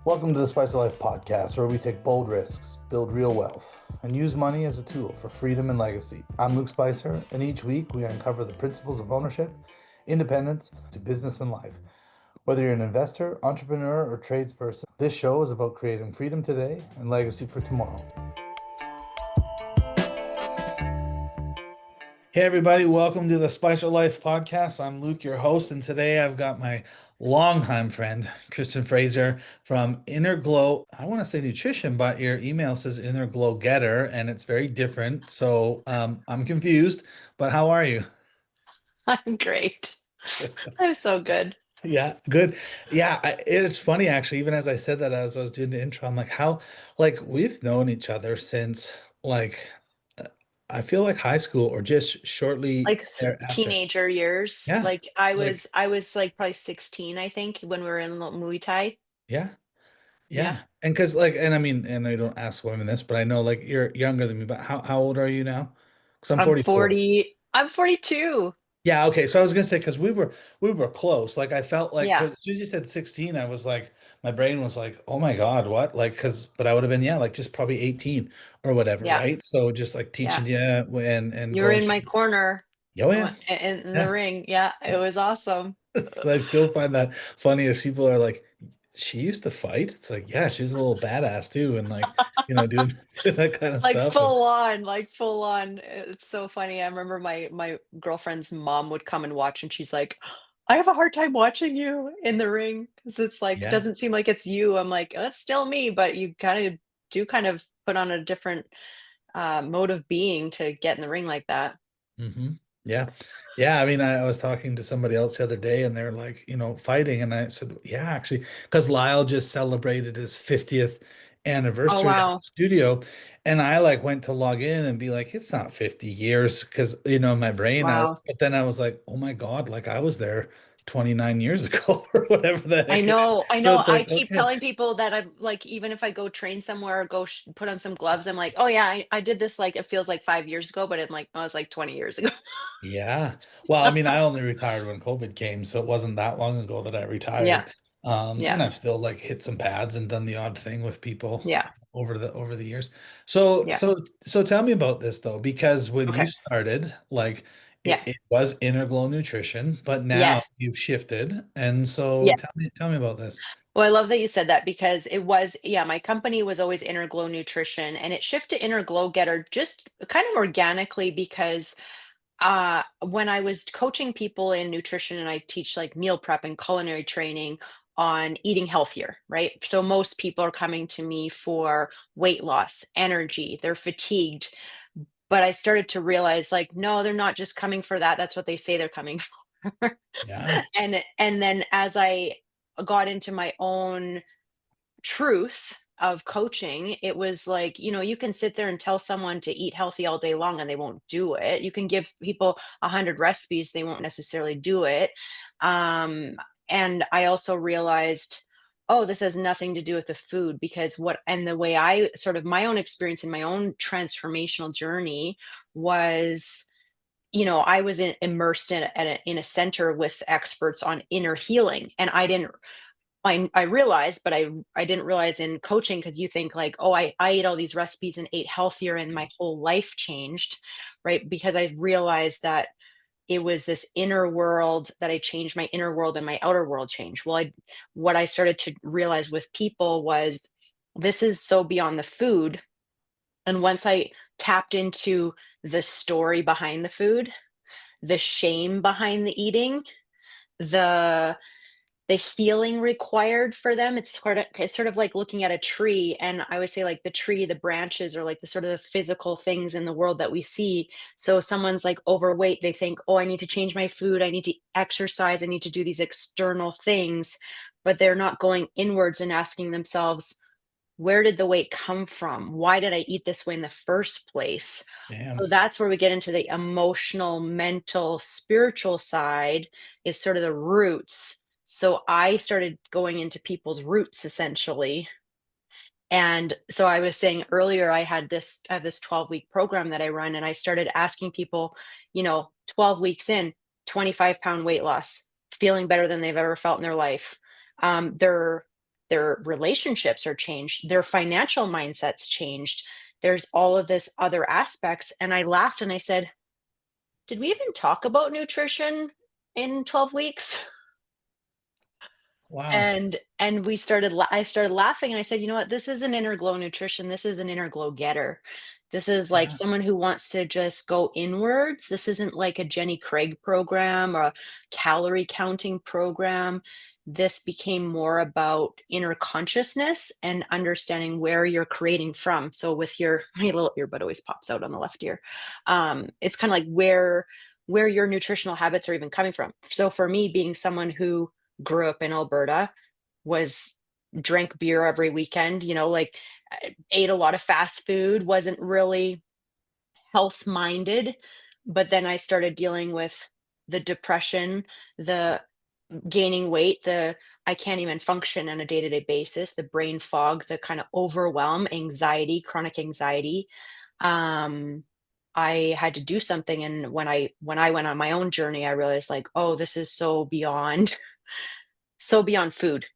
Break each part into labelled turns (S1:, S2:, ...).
S1: Welcome to the Spice of Life podcast, where we take bold risks, build real wealth, and use money as a tool for freedom and legacy. I'm Luke Spicer, and each week we uncover the principles of ownership, independence, to business and life. Whether you're an investor, entrepreneur, or tradesperson, this show is about creating freedom today and legacy for tomorrow. Hey everybody, welcome to the Spice of Life podcast. I'm Luke, your host, and today I've got my longtime friend, Kristin Fraser from Inner Glow. I want to say nutrition, but your email says Inner Glow Getter, and it's very different. So I'm confused, but how are you?
S2: I'm great. I'm so good.
S1: Yeah, good. Yeah, it's funny actually. Even as I said that, as I was doing the intro, I'm like, how, like, we've known each other since, like, uh, I feel like high school or just shortly
S2: Like
S1: thereafter.
S2: teenager years.
S1: Yeah,
S2: Like I
S1: like,
S2: was I was like probably 16, I think, when we were in Muay Thai.
S1: yeah.
S2: Yeah.
S1: Yeah. And because like, and I mean, and I don't ask women this, but I know like you're younger than me, but how old are you now? Because I'm
S2: I'm
S1: 44.
S2: 40. I'm 42.
S1: Yeah, okay. So I was gonna say because we were close. Like I felt like
S2: Yeah.
S1: because as soon as you said 16, I was like my brain was like, oh my God, what? Like because but I would have been, yeah, like just probably 18 or whatever,
S2: Yeah.
S1: right? So just like
S2: Yeah.
S1: teaching you and
S2: You were
S1: going
S2: in my
S1: through.
S2: corner
S1: Oh yeah.
S2: in the
S1: Yeah.
S2: ring. Yeah, it was awesome.
S1: So I still find that funny as people are like, she used to fight. It's like, yeah, she's a little badass too, and like, doing, doing that kind of
S2: Like
S1: stuff. And
S2: full on, like full on. It's so funny. I remember my girlfriend's mom would come and watch, and she's like, "I have a hard time watching you in the ring because it's like it
S1: yeah.
S2: doesn't seem like it's you." I'm like, "Oh, it's still me, but you kind of put on a different mode of being to get in the ring like that."
S1: hmm Yeah. Yeah. I mean, I was talking to somebody else the other day and they're like, fighting. And I said, yeah, actually, because Lyle just celebrated his 50th
S2: Oh
S1: anniversary at the
S2: wow,
S1: studio. And I like went to log in and be like, it's not 50 years because, in my brain,
S2: wow.
S1: but then I was like, oh my God, like I was there 29 years ago or whatever the
S2: I
S1: heck it is.
S2: know, I
S1: So
S2: know.
S1: it's
S2: I
S1: like,
S2: keep
S1: okay.
S2: telling people that I'm like, even if I go train somewhere or go put on some gloves, I'm like, oh yeah, I did this like it feels like 5 years ago, but I'm like, oh, it's like 20 years ago.
S1: Yeah. Well, I mean, I only retired when COVID came, so it wasn't that long ago that I
S2: Yeah,
S1: retired.
S2: yeah,
S1: And I've still like hit some pads and done the odd thing with people
S2: yeah,
S1: over the years. So
S2: yeah.
S1: so so tell me about this though, because when you
S2: Okay.
S1: started, like
S2: Yeah.
S1: it was Inner Glow Nutrition, but now
S2: Yes.
S1: you've shifted. And so
S2: Yeah.
S1: tell me about this.
S2: Well, I love that you said that because it was, yeah, my company was always Inner Glow Nutrition and it shifted to Inner Glow Getter just kind of organically because when I was coaching people in nutrition and I teach like meal prep and culinary training on eating healthier, right? So most people are coming to me for weight loss, energy, they're fatigued. But I started to realize like, no, they're not just coming for that. That's what they say they're coming for.
S1: Yeah.
S2: And then as I got into my own truth of coaching, it was like, you can sit there and tell someone to eat healthy all day long and they won't do it. You can give people 100 recipes, they won't necessarily do it. Um, and I also realized, oh, this has nothing to do with the food because and the way I sort of my own experience in my own transformational journey was, I was immersed in a center with experts on inner healing, and I realized, but I didn't realize in coaching because you think like, oh, I ate all these recipes and ate healthier and my whole life changed, right? Because I realized that it was this inner world that I changed my inner world and my outer world changed. Well, what I started to realize with people was this is so beyond the food. And once I tapped into the story behind the food, the shame behind the eating, the the healing required for them, it's sort of like looking at a tree, and I would say like the tree, the branches are like the sort of the physical things in the world that we see. So someone's like overweight, they think, oh, I need to change my food, I need to exercise, I need to do these external things, but they're not going inwards and asking themselves, where did the weight come from? Why did I eat this way in the first place?
S1: Damn.
S2: So that's where we get into the emotional, mental, spiritual side is sort of the roots. So I started going into people's roots essentially. And so I was saying earlier, I have this 12-week program that I run, and I started asking people, 12 weeks in, 25-pound weight loss, feeling better than they've ever felt in their life. They're their relationships are changed, their financial mindsets changed. There's all of this other aspects. And I laughed and I said, did we even talk about nutrition in 12 weeks?
S1: Wow.
S2: And I started laughing and I said, "You know what? This is an inner glow nutrition. This is an inner glow getter. This is like
S1: Yeah.
S2: someone who wants to just go inwards. This isn't like a Jenny Craig program or a calorie counting program. This became more about inner consciousness and understanding where you're creating from. So with your my little earbud always pops out on the left ear. It's kind of like where your nutritional habits are even coming from. So for me, being someone who grew up in Alberta, was drank beer every weekend, like ate a lot of fast food, wasn't really health minded. But then I started dealing with the depression, the gaining weight, the I can't even function on a day to day basis, the brain fog, the kind of overwhelm, anxiety, chronic anxiety. Um, I had to do something. And when I went on my own journey, I realized like, oh, this is so beyond so beyond food,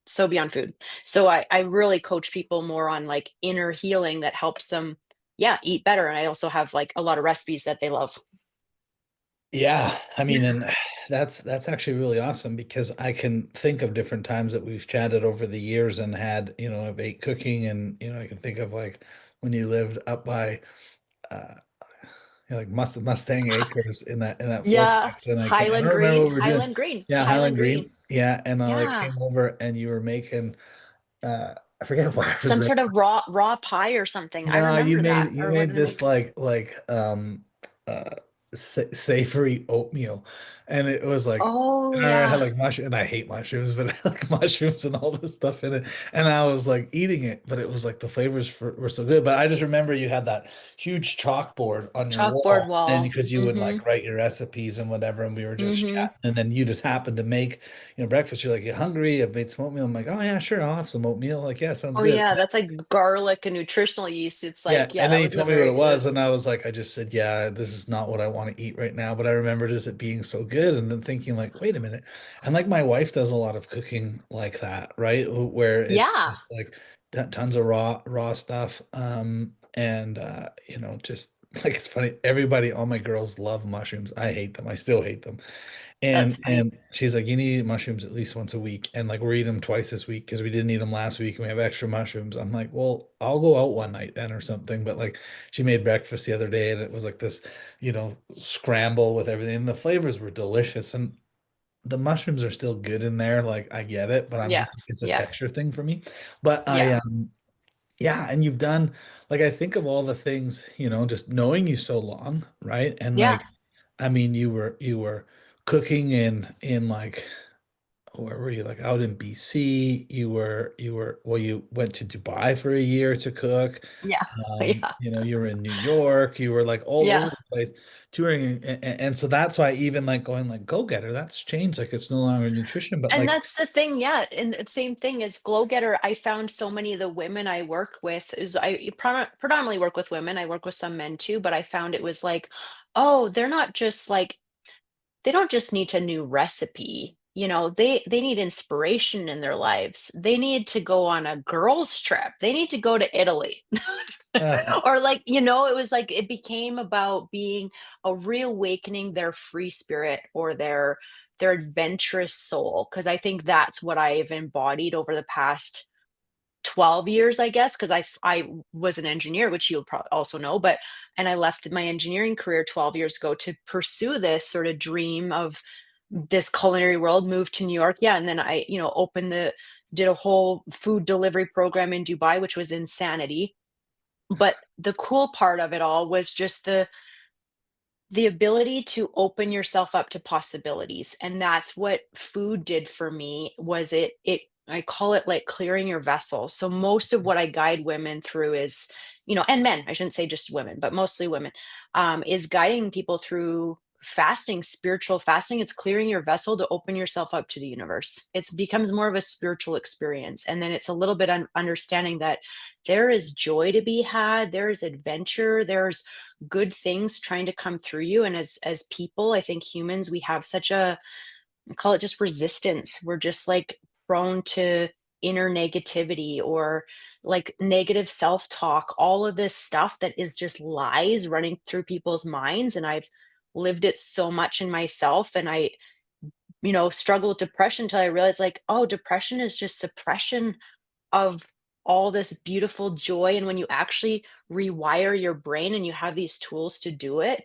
S2: so beyond food. So I really coach people more on like inner healing that helps them, yeah, eat better. And I also have like a lot of recipes that they love.
S1: Yeah, I mean, and that's actually really awesome because I can think of different times that we've chatted over the years and had, I've ate cooking and, I can think of like when you lived up by like Mustang Acres in that
S2: Yeah,
S1: fourplex, and I don't remember what we were doing.
S2: Highland Green,
S1: Yeah,
S2: Highland
S1: Highland
S2: Green.
S1: Green. Yeah, and I like
S2: Yeah,
S1: came over and you were making I forget why I was
S2: some
S1: there.
S2: sort of raw pie or something. I
S1: No, you
S2: remember
S1: made
S2: that.
S1: you
S2: Or what
S1: made
S2: did I
S1: this
S2: make?
S1: uh savory oatmeal, and it was like,
S2: Oh
S1: and I had
S2: yeah,
S1: like mushroom, and I hate mushrooms, but I like mushrooms and all this stuff in it, and I was like eating it, but it was like the flavors were so good. But I just remember you had that huge chalkboard on your
S2: chalkboard
S1: wall, and
S2: wall.
S1: because you would
S2: Mm-hmm.
S1: like write your recipes and whatever, and we were just
S2: Mm-hmm.
S1: chatting, and then you just happened to make breakfast. You're like, you hungry? I've made some oatmeal. I'm like, oh yeah, sure, I'll have some oatmeal. Like, yeah, sounds
S2: Oh
S1: good.
S2: yeah, that's like garlic and nutritional yeast. It's
S1: Yeah,
S2: like, yeah,
S1: and
S2: that
S1: then he
S2: was a
S1: told me what
S2: very
S1: it was,
S2: good.
S1: and I was like, I just said, yeah, this is not what I want to eat right now. But I remember just it being so good, and then thinking like, wait a minute, and like my wife does a lot of cooking like that, right? Where it's
S2: Yeah,
S1: just like tons of raw stuff, and just like it's funny. Everybody, all my girls love mushrooms. I hate them. I still hate them.
S2: that's funny.
S1: And she's like, you need to eat mushrooms at least once a week. And like we're eating them twice this week because we didn't eat them last week and we have extra mushrooms. I'm like, well, I'll go out one night then or something. But like she made breakfast the other day and it was like this, scramble with everything. And the flavors were delicious. And the mushrooms are still good in there. Like I get it, but I'm
S2: Yeah,
S1: just it's a
S2: yeah,
S1: texture thing for me. But
S2: yeah,
S1: yeah, and you've done like I think of all the things, just knowing you so long, right? And
S2: yeah,
S1: like I mean, you were cooking in like where were you? Like out in BC. Well, you went to Dubai for a year to cook.
S2: yeah, yeah,
S1: You were in New York. You were like all over
S2: yeah.
S1: the place touring, and so that's why even like going like go getter, that's changed. Like it's no longer nutrition, but
S2: And
S1: like
S2: that's the thing, yeah. And the same thing as Glow Getter, I found so many of the women I work with is predominantly work with women. I work with some men too, but I found it was like, oh, they're not just like they don't just need a new recipe. They need inspiration in their lives. They need to go on a girls trip. They need to go to Italy. Or like, it was like it became about being a reawakening their free spirit or their adventurous soul. Cause I think that's what I've embodied over the past 12 years, I guess, because I was an engineer, which you'll probably also know, and I left my engineering career 12 years ago to pursue this sort of dream of this culinary world, moved to New York. Yeah. And then I, did a whole food delivery program in Dubai, which was insanity. But the cool part of it all was just the ability to open yourself up to possibilities, and that's what food did for me. Was it I call it like clearing your vessel. So most of what I guide women through is, and men, I shouldn't say just women, but mostly women, is guiding people through fasting, spiritual fasting. It's clearing your vessel to open yourself up to the universe. It becomes more of a spiritual experience, and then it's a little bit understanding that there is joy to be had, there is adventure, there's good things trying to come through you. And as people, I think humans, we have such a, I call it just resistance. We're just like prone to inner negativity or like negative self-talk, all of this stuff that is just lies running through people's minds. And I've lived it so much in myself. And I, struggled with depression until I realized like, oh, depression is just suppression of all this beautiful joy. And when you actually rewire your brain and you have these tools to do it,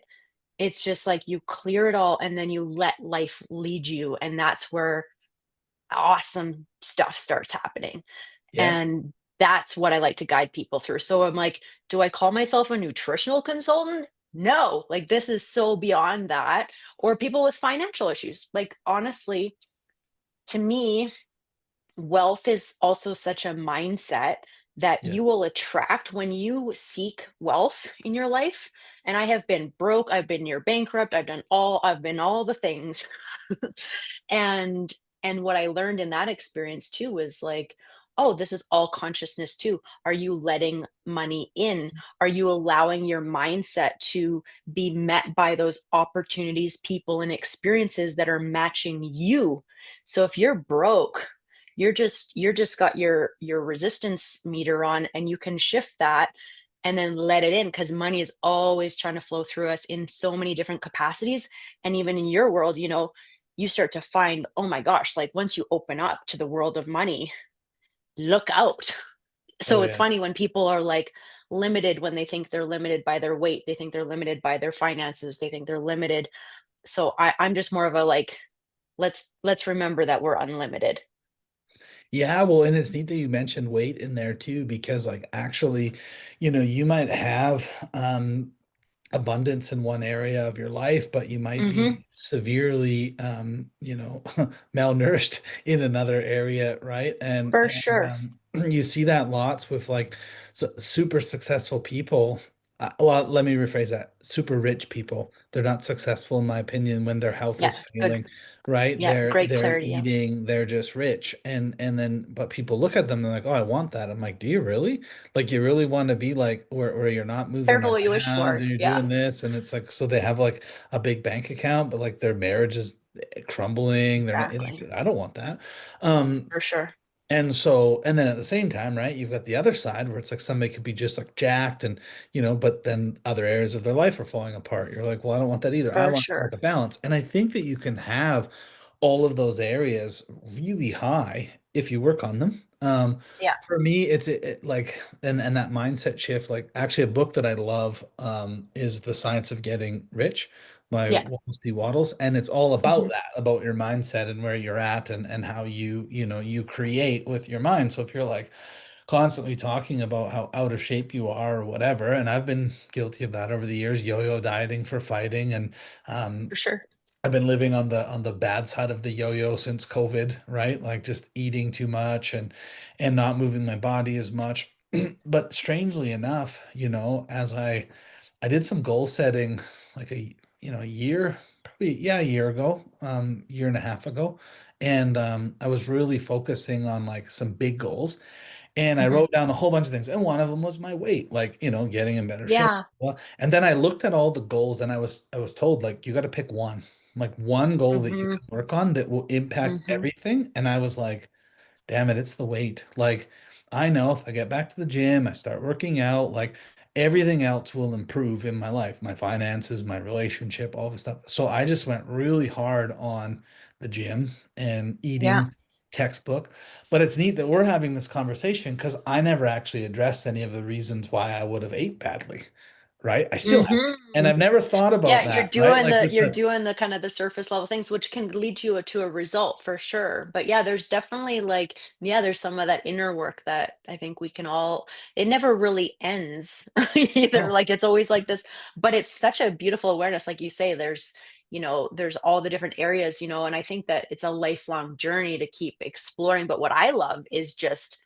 S2: it's just like you clear it all and then you let life lead you. And that's where awesome stuff starts happening.
S1: Yeah.
S2: And that's what I like to guide people through. So I'm like, do I call myself a nutritional consultant? No, like this is so beyond that. Or people with financial issues. Like, honestly, to me, wealth is also such a mindset that
S1: Yeah.
S2: you will attract when you seek wealth in your life. And I have been broke, I've been near bankrupt, I've been all the things. and and what I learned in that experience too was like, oh, this is all consciousness too. Are you letting money in? Are you allowing your mindset to be met by those opportunities, people, and experiences that are matching you? So if you're broke, you're just got your resistance meter on, and you can shift that and then let it in, because money is always trying to flow through us in so many different capacities. And even in your world, you start to find, oh my gosh, like once you open up to the world of money, look out.
S1: Oh
S2: So it's
S1: yeah.
S2: funny when people are like limited, when they think they're limited by their weight, they think they're limited by their finances, they think they're limited. So I'm just more of a like, let's remember that we're unlimited.
S1: Yeah, well, and it's neat that you mentioned weight in there too, because like actually, you might have abundance in one area of your life, but you might
S2: Hmm.
S1: be severely, malnourished in another area, right? And
S2: For
S1: and
S2: sure.
S1: you see that lots with like super successful people. Well, let me rephrase that. Super rich people. They're not successful, in my opinion, when their health
S2: Yeah,
S1: is
S2: good.
S1: failing, right?
S2: Yeah,
S1: They're
S2: great
S1: they're
S2: clarity, yeah.
S1: eating, they're just rich. And then but people look at them, they're like, oh, I want that. I'm like, do you really? Like you really want to be like where you're not moving
S2: Careful what you wish
S1: around
S2: for,
S1: and you're
S2: yeah.
S1: doing this and it's like so they have like a big bank account, but like their marriage is crumbling. They're not like,
S2: Exactly.
S1: I don't want that. Um,
S2: For sure.
S1: and so, and then at the same time, right, you've got the other side where it's like somebody could be just like jacked and, but then other areas of their life are falling apart. You're like, well, I don't want that either. I
S2: For
S1: want like
S2: sure.
S1: a balance. And I think that you can have all of those areas really high if you work on them.
S2: Yeah.
S1: For me, it's like, and that mindset shift, like actually a book that I love, is The Science of Getting Rich by
S2: Yeah.
S1: Wallace D. Wattles, and it's all about
S2: Mhm.
S1: that, about your mindset and where you're at and how you create with your mind. So if you're like constantly talking about how out of shape you are or whatever, and I've been guilty of that over the years, yo-yo dieting for fighting, and um,
S2: For sure.
S1: I've been living on the bad side of the yo-yo since COVID, right? Like just eating too much and not moving my body as much. But strangely enough, as I did some goal setting like a year, probably yeah, a year ago, year and a half ago. And I was really focusing on like some big goals. And I
S2: Mhm.
S1: wrote down a whole bunch of things. And one of them was my weight, like, getting in better shape.
S2: Yeah.
S1: Well, and then I looked at all the goals and I was told like you got to pick one, like one goal that you
S2: Mhm.
S1: can work on that will impact
S2: Mhm.
S1: everything. And I was like, damn it, it's the weight. Like, I know if I get back to the gym, I start working out, like everything else will improve in my life, my finances, my relationship, all this stuff. So I just went really hard on the gym and
S2: Yeah.
S1: eating textbook. But it's neat that we're having this conversation because I never actually addressed any of the reasons why I would have ate badly, right? I still have. And
S2: Mhm.
S1: I've never thought
S2: Yeah,
S1: about
S2: you're
S1: that, right?
S2: doing
S1: Like
S2: the
S1: with
S2: you're
S1: the,
S2: doing the kind of the surface level things, which can lead to a result for sure. But yeah, there's definitely like, yeah, there's some of that inner work that I think we can all, it never really ends either.
S1: oh,
S2: Like it's always like this, but it's such a beautiful awareness. Like you say, there's all the different areas, and I think that it's a lifelong journey to keep exploring. But what I love is just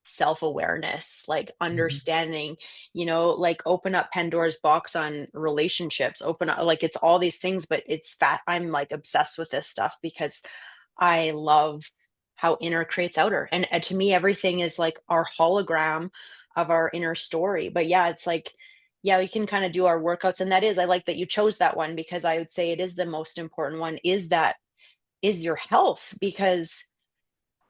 S2: self-awareness, like
S1: mhm.
S2: understanding, like open up Pandora's box on relationships, open up, like it's all these things, but it's fat. I'm like obsessed with this stuff because I love how inner creates outer. And to me, everything is like our hologram of our inner story. But yeah, it's like, yeah, we can kind of do our workouts. And that is, I like that you chose that one because I would say it is the most important one, is your health, because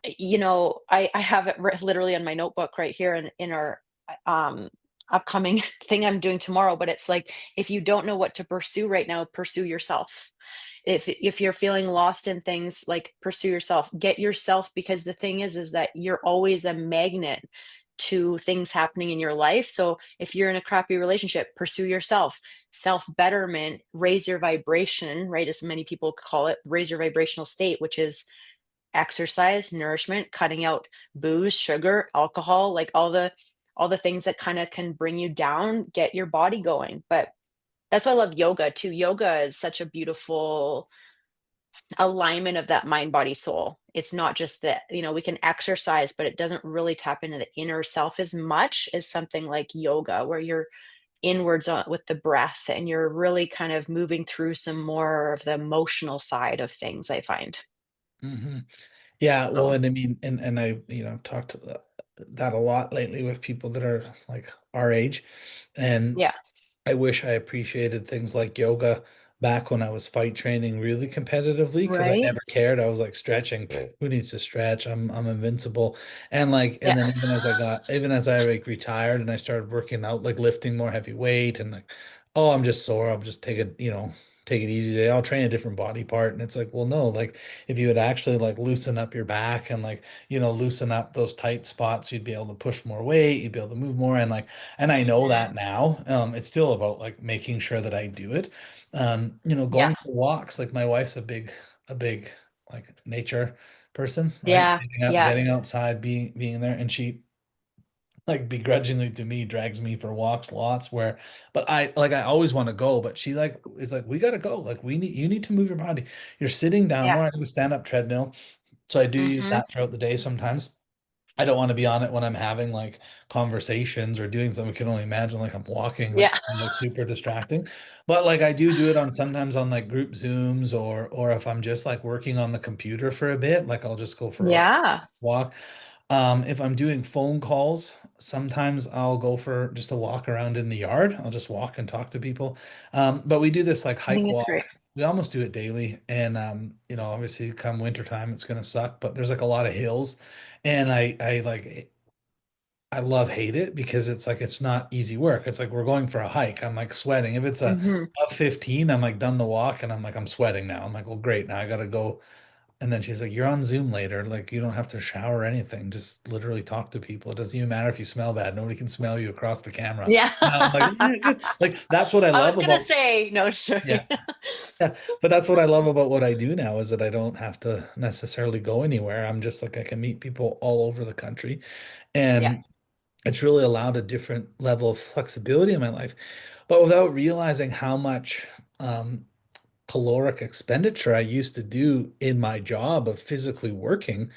S2: I have it literally on my notebook right here in our um upcoming thing I'm doing tomorrow, but it's like, if you don't know what to pursue right now, pursue yourself. If you're feeling lost in things, like, pursue yourself, get yourself, because the thing is that you're always a magnet to things happening in your life. So if you're in a crappy relationship, pursue yourself. Self betterment, raise your vibration, right, as many people call it, raise your vibrational state, which is exercise, nourishment, cutting out booze, sugar, alcohol, like all the things that kind of can bring you down, get your body going. But that's why I love yoga too. Yoga is such a beautiful alignment of that mind, body, soul. It's not just that, we can exercise, but it doesn't really tap into the inner self as much as something like yoga, where you're inwards with the breath and you're really kind of moving through some more of the emotional side of things, I find.
S1: Hmm. Yeah, well,
S2: So,
S1: and I mean, and I, I've talked to that a lot lately with people that are like our age, and
S2: yeah.
S1: I wish I appreciated things like yoga back when I was fight training really competitively, because I
S2: Right?
S1: never cared. I was like stretching. Who needs to stretch? I'm invincible. And like, and
S2: Yeah.
S1: then even as I like retired and I started working out, like lifting more heavy weight and like, oh, I'm just sore. I'll just take it easy today. I'll train a different body part. And it's like, well, no, like if you would actually like loosen up your back and like, loosen up those tight spots, you'd be able to push more weight, you'd be able to move more. And like, and I know
S2: Mhm.
S1: that now. It's still about like making sure that I do it.
S2: Yeah.
S1: Going for walks. Like my wife's a big like nature person, right?
S2: Yeah. Yeah.
S1: Getting outside, being there, and she like begrudgingly to me drags me for walks lots but I always want to go, but she like is like, we gotta go. Like you need to move your body. You're sitting down
S2: Yeah.
S1: more. I have a stand-up treadmill. So I do use
S2: Mhm.
S1: that throughout the day sometimes. I don't want to be on it when I'm having like conversations or doing something. I can only imagine like I'm walking, like
S2: Yeah.
S1: like super distracting. But like I do it on sometimes on like group Zooms, or if I'm just like working on the computer for a bit, like I'll just go for a
S2: Yeah.
S1: walk. If I'm doing phone calls, sometimes I'll go for just a walk around in the yard. I'll just walk and talk to people. But we do this like
S2: I
S1: hike
S2: think it's
S1: walk.
S2: great.
S1: We almost do it daily. And obviously come wintertime, it's gonna suck, but there's like a lot of hills. And I love hate it because it's like it's not easy work. It's like we're going for a hike. I'm like sweating. If it's
S2: Mhm.
S1: a 15, I'm like done the walk and I'm like, I'm sweating now. I'm like, well, great. Now I gotta go. And then she's like, you're on Zoom later. Like, you don't have to shower or anything. Just literally talk to people. It doesn't even matter if you smell bad. Nobody can smell you across the camera.
S2: Yeah.
S1: And I'm like, yeah, good. Like, that's what I
S2: I was
S1: love
S2: gonna
S1: about,
S2: say, no, sure.
S1: yeah, yeah. But that's what I love about what I do now is that I don't have to necessarily go anywhere. I'm just like, I can meet people all over the country.
S2: Yeah.
S1: And it's really allowed a different level of flexibility in my life, but without realizing how much caloric expenditure I used to do in my job of physically working.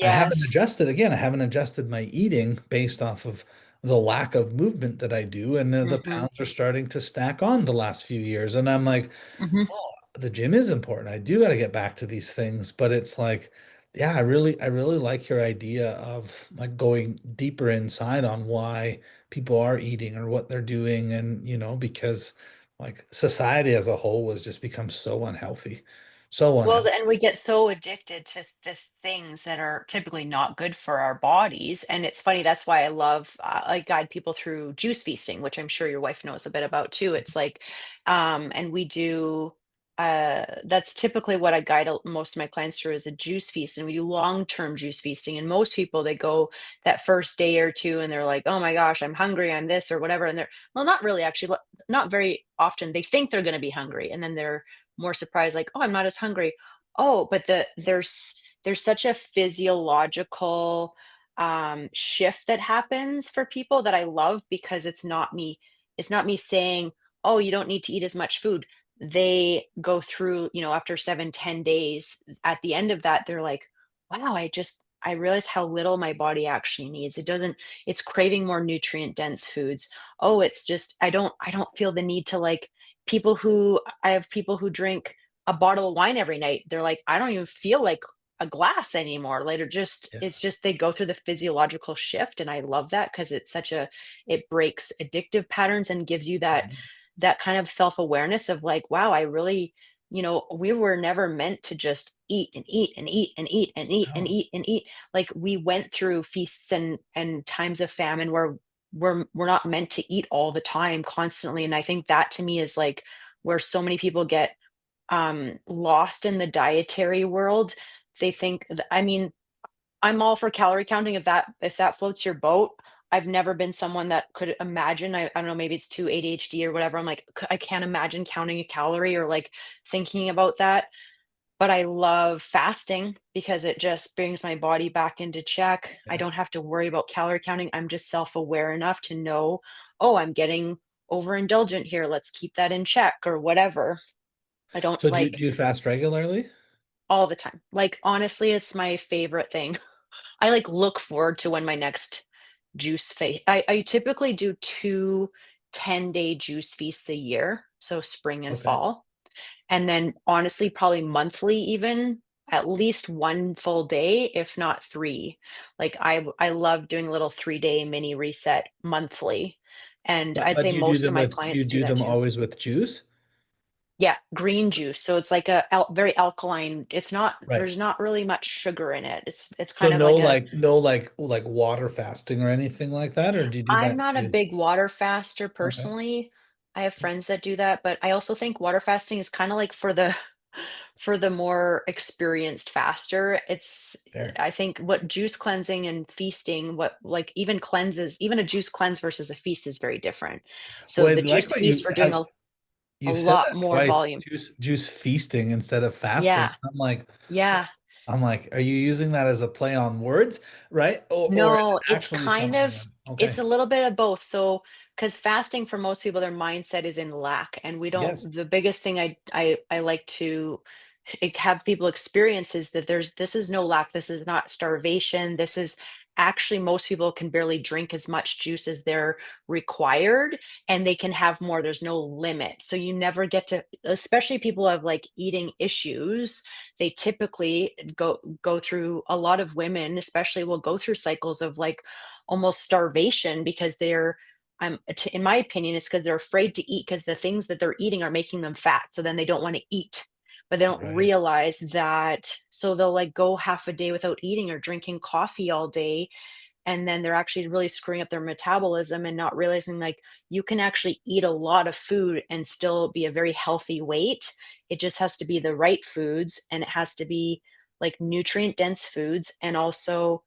S1: I haven't
S2: Yes.
S1: adjusted again. I haven't adjusted my eating based off of the lack of movement that I do, and the
S2: Mhm.
S1: pounds are starting to stack on the last few years. And I'm like,
S2: Mhm.
S1: oh, the gym is important. I do got to get back to these things, but it's like, yeah, I really like your idea of like going deeper inside on why people are eating or what they're doing, and because like society as a whole has just become so unhealthy, so
S2: Well,
S1: unhealthy.
S2: and we get so addicted to the things that are typically not good for our bodies. And it's funny, that's why I guide people through juice feasting, which I'm sure your wife knows a bit about too. It's like, and we do, that's typically what I guide most of my clients through, is a juice feast. And we do long-term juice feasting. And most people, they go that first day or two and they're like, oh my gosh, I'm hungry, I'm this or whatever. And well, not really, actually, not very often. They think they're going to be hungry. And then they're more surprised, like, oh, I'm not as hungry. Oh, but there's such a physiological shift that happens for people that I love, because it's not me saying, oh, you don't need to eat as much food. They go through, after 7, 10 days, at the end of that, they're like, wow, I realize how little my body actually needs. It's craving more nutrient dense foods. Oh, it's just, I don't feel the need to, like, I have people who drink a bottle of wine every night. They're like, I don't even feel like a glass anymore. Later,
S1: Yeah.
S2: it's just they go through the physiological shift. And I love that, because it breaks addictive patterns and gives you that kind of self-awareness of like, wow, I really we were never meant to just eat and eat and eat and eat and eat and
S1: No.
S2: eat and eat. Like, we went through feasts and times of famine where we're not meant to eat all the time constantly. And I think that to me is like where so many people get lost in the dietary world. They think I mean, I'm all for calorie counting if that floats your boat. I've never been someone that could imagine. I don't know, maybe it's too ADHD or whatever. I'm like, I can't imagine counting a calorie or like thinking about that. But I love fasting because it just brings my body back into check. I
S1: Yeah.
S2: don't have to worry about calorie counting. I'm just self-aware enough to know, oh, I'm getting overindulgent here. Let's keep that in check or whatever. I don't
S1: So
S2: like
S1: do you fast regularly?
S2: all the time. Like, honestly, it's my favorite thing. I like look forward to when my next juice feast. I typically do 2 10-day juice feasts a year, so spring and
S1: Okay.
S2: fall. And then honestly, probably monthly even, at least 1 full day, if not 3. Like, I love doing a little 3-day mini reset monthly, and I'd
S1: But
S2: say
S1: do you do
S2: most of
S1: them
S2: my
S1: with you
S2: clients do
S1: do
S2: that
S1: them
S2: too.
S1: always with juice?
S2: Yeah, green juice, so it's like a al very alkaline. It's not
S1: Right.
S2: there's not really much sugar in it. It's
S1: So
S2: kind of like a
S1: no like water fasting or anything like that, or do you do
S2: I'm
S1: that
S2: not a
S1: too?
S2: big water faster
S1: Okay.
S2: personally. I have friends that do that, but I also think water fasting is kind of like for the for the more experienced faster.
S1: Fair.
S2: I think what juice cleansing and feasting, what like even cleanses, even a juice cleanse versus a feast is very different. So
S1: Well, I
S2: the
S1: like
S2: juice
S1: what
S2: feast, we're doing a
S1: you've said
S2: lot
S1: that
S2: more
S1: twice.
S2: volume.
S1: Juice feasting instead of fasting.
S2: Yeah. Yeah.
S1: I'm like, are you using that as a play on words, right? Or is it
S2: No, it's
S1: actually
S2: kind
S1: something
S2: of
S1: that,
S2: it's
S1: okay.
S2: a little bit of both. So, because fasting for most people, their mindset is in lack, and we don't.
S1: Yes.
S2: The biggest thing I like to have people experience is that this is no lack. This is not starvation. This is actually most people can barely drink as much juice as they're required, and they can have more. There's no limit. So you never get to, especially people who have like eating issues, they typically go through a lot of women especially will go through cycles of like almost starvation because they're in my opinion it's because they're afraid to eat because the things that they're eating are making them fat, so then they don't want to eat, but they don't
S1: Right.
S2: realize that, so they'll like go half a day without eating or drinking coffee all day, and then they're actually really screwing up their metabolism and not realizing like you can actually eat a lot of food and still be a very healthy weight. It just has to be the right foods, and it has to be like nutrient dense foods and also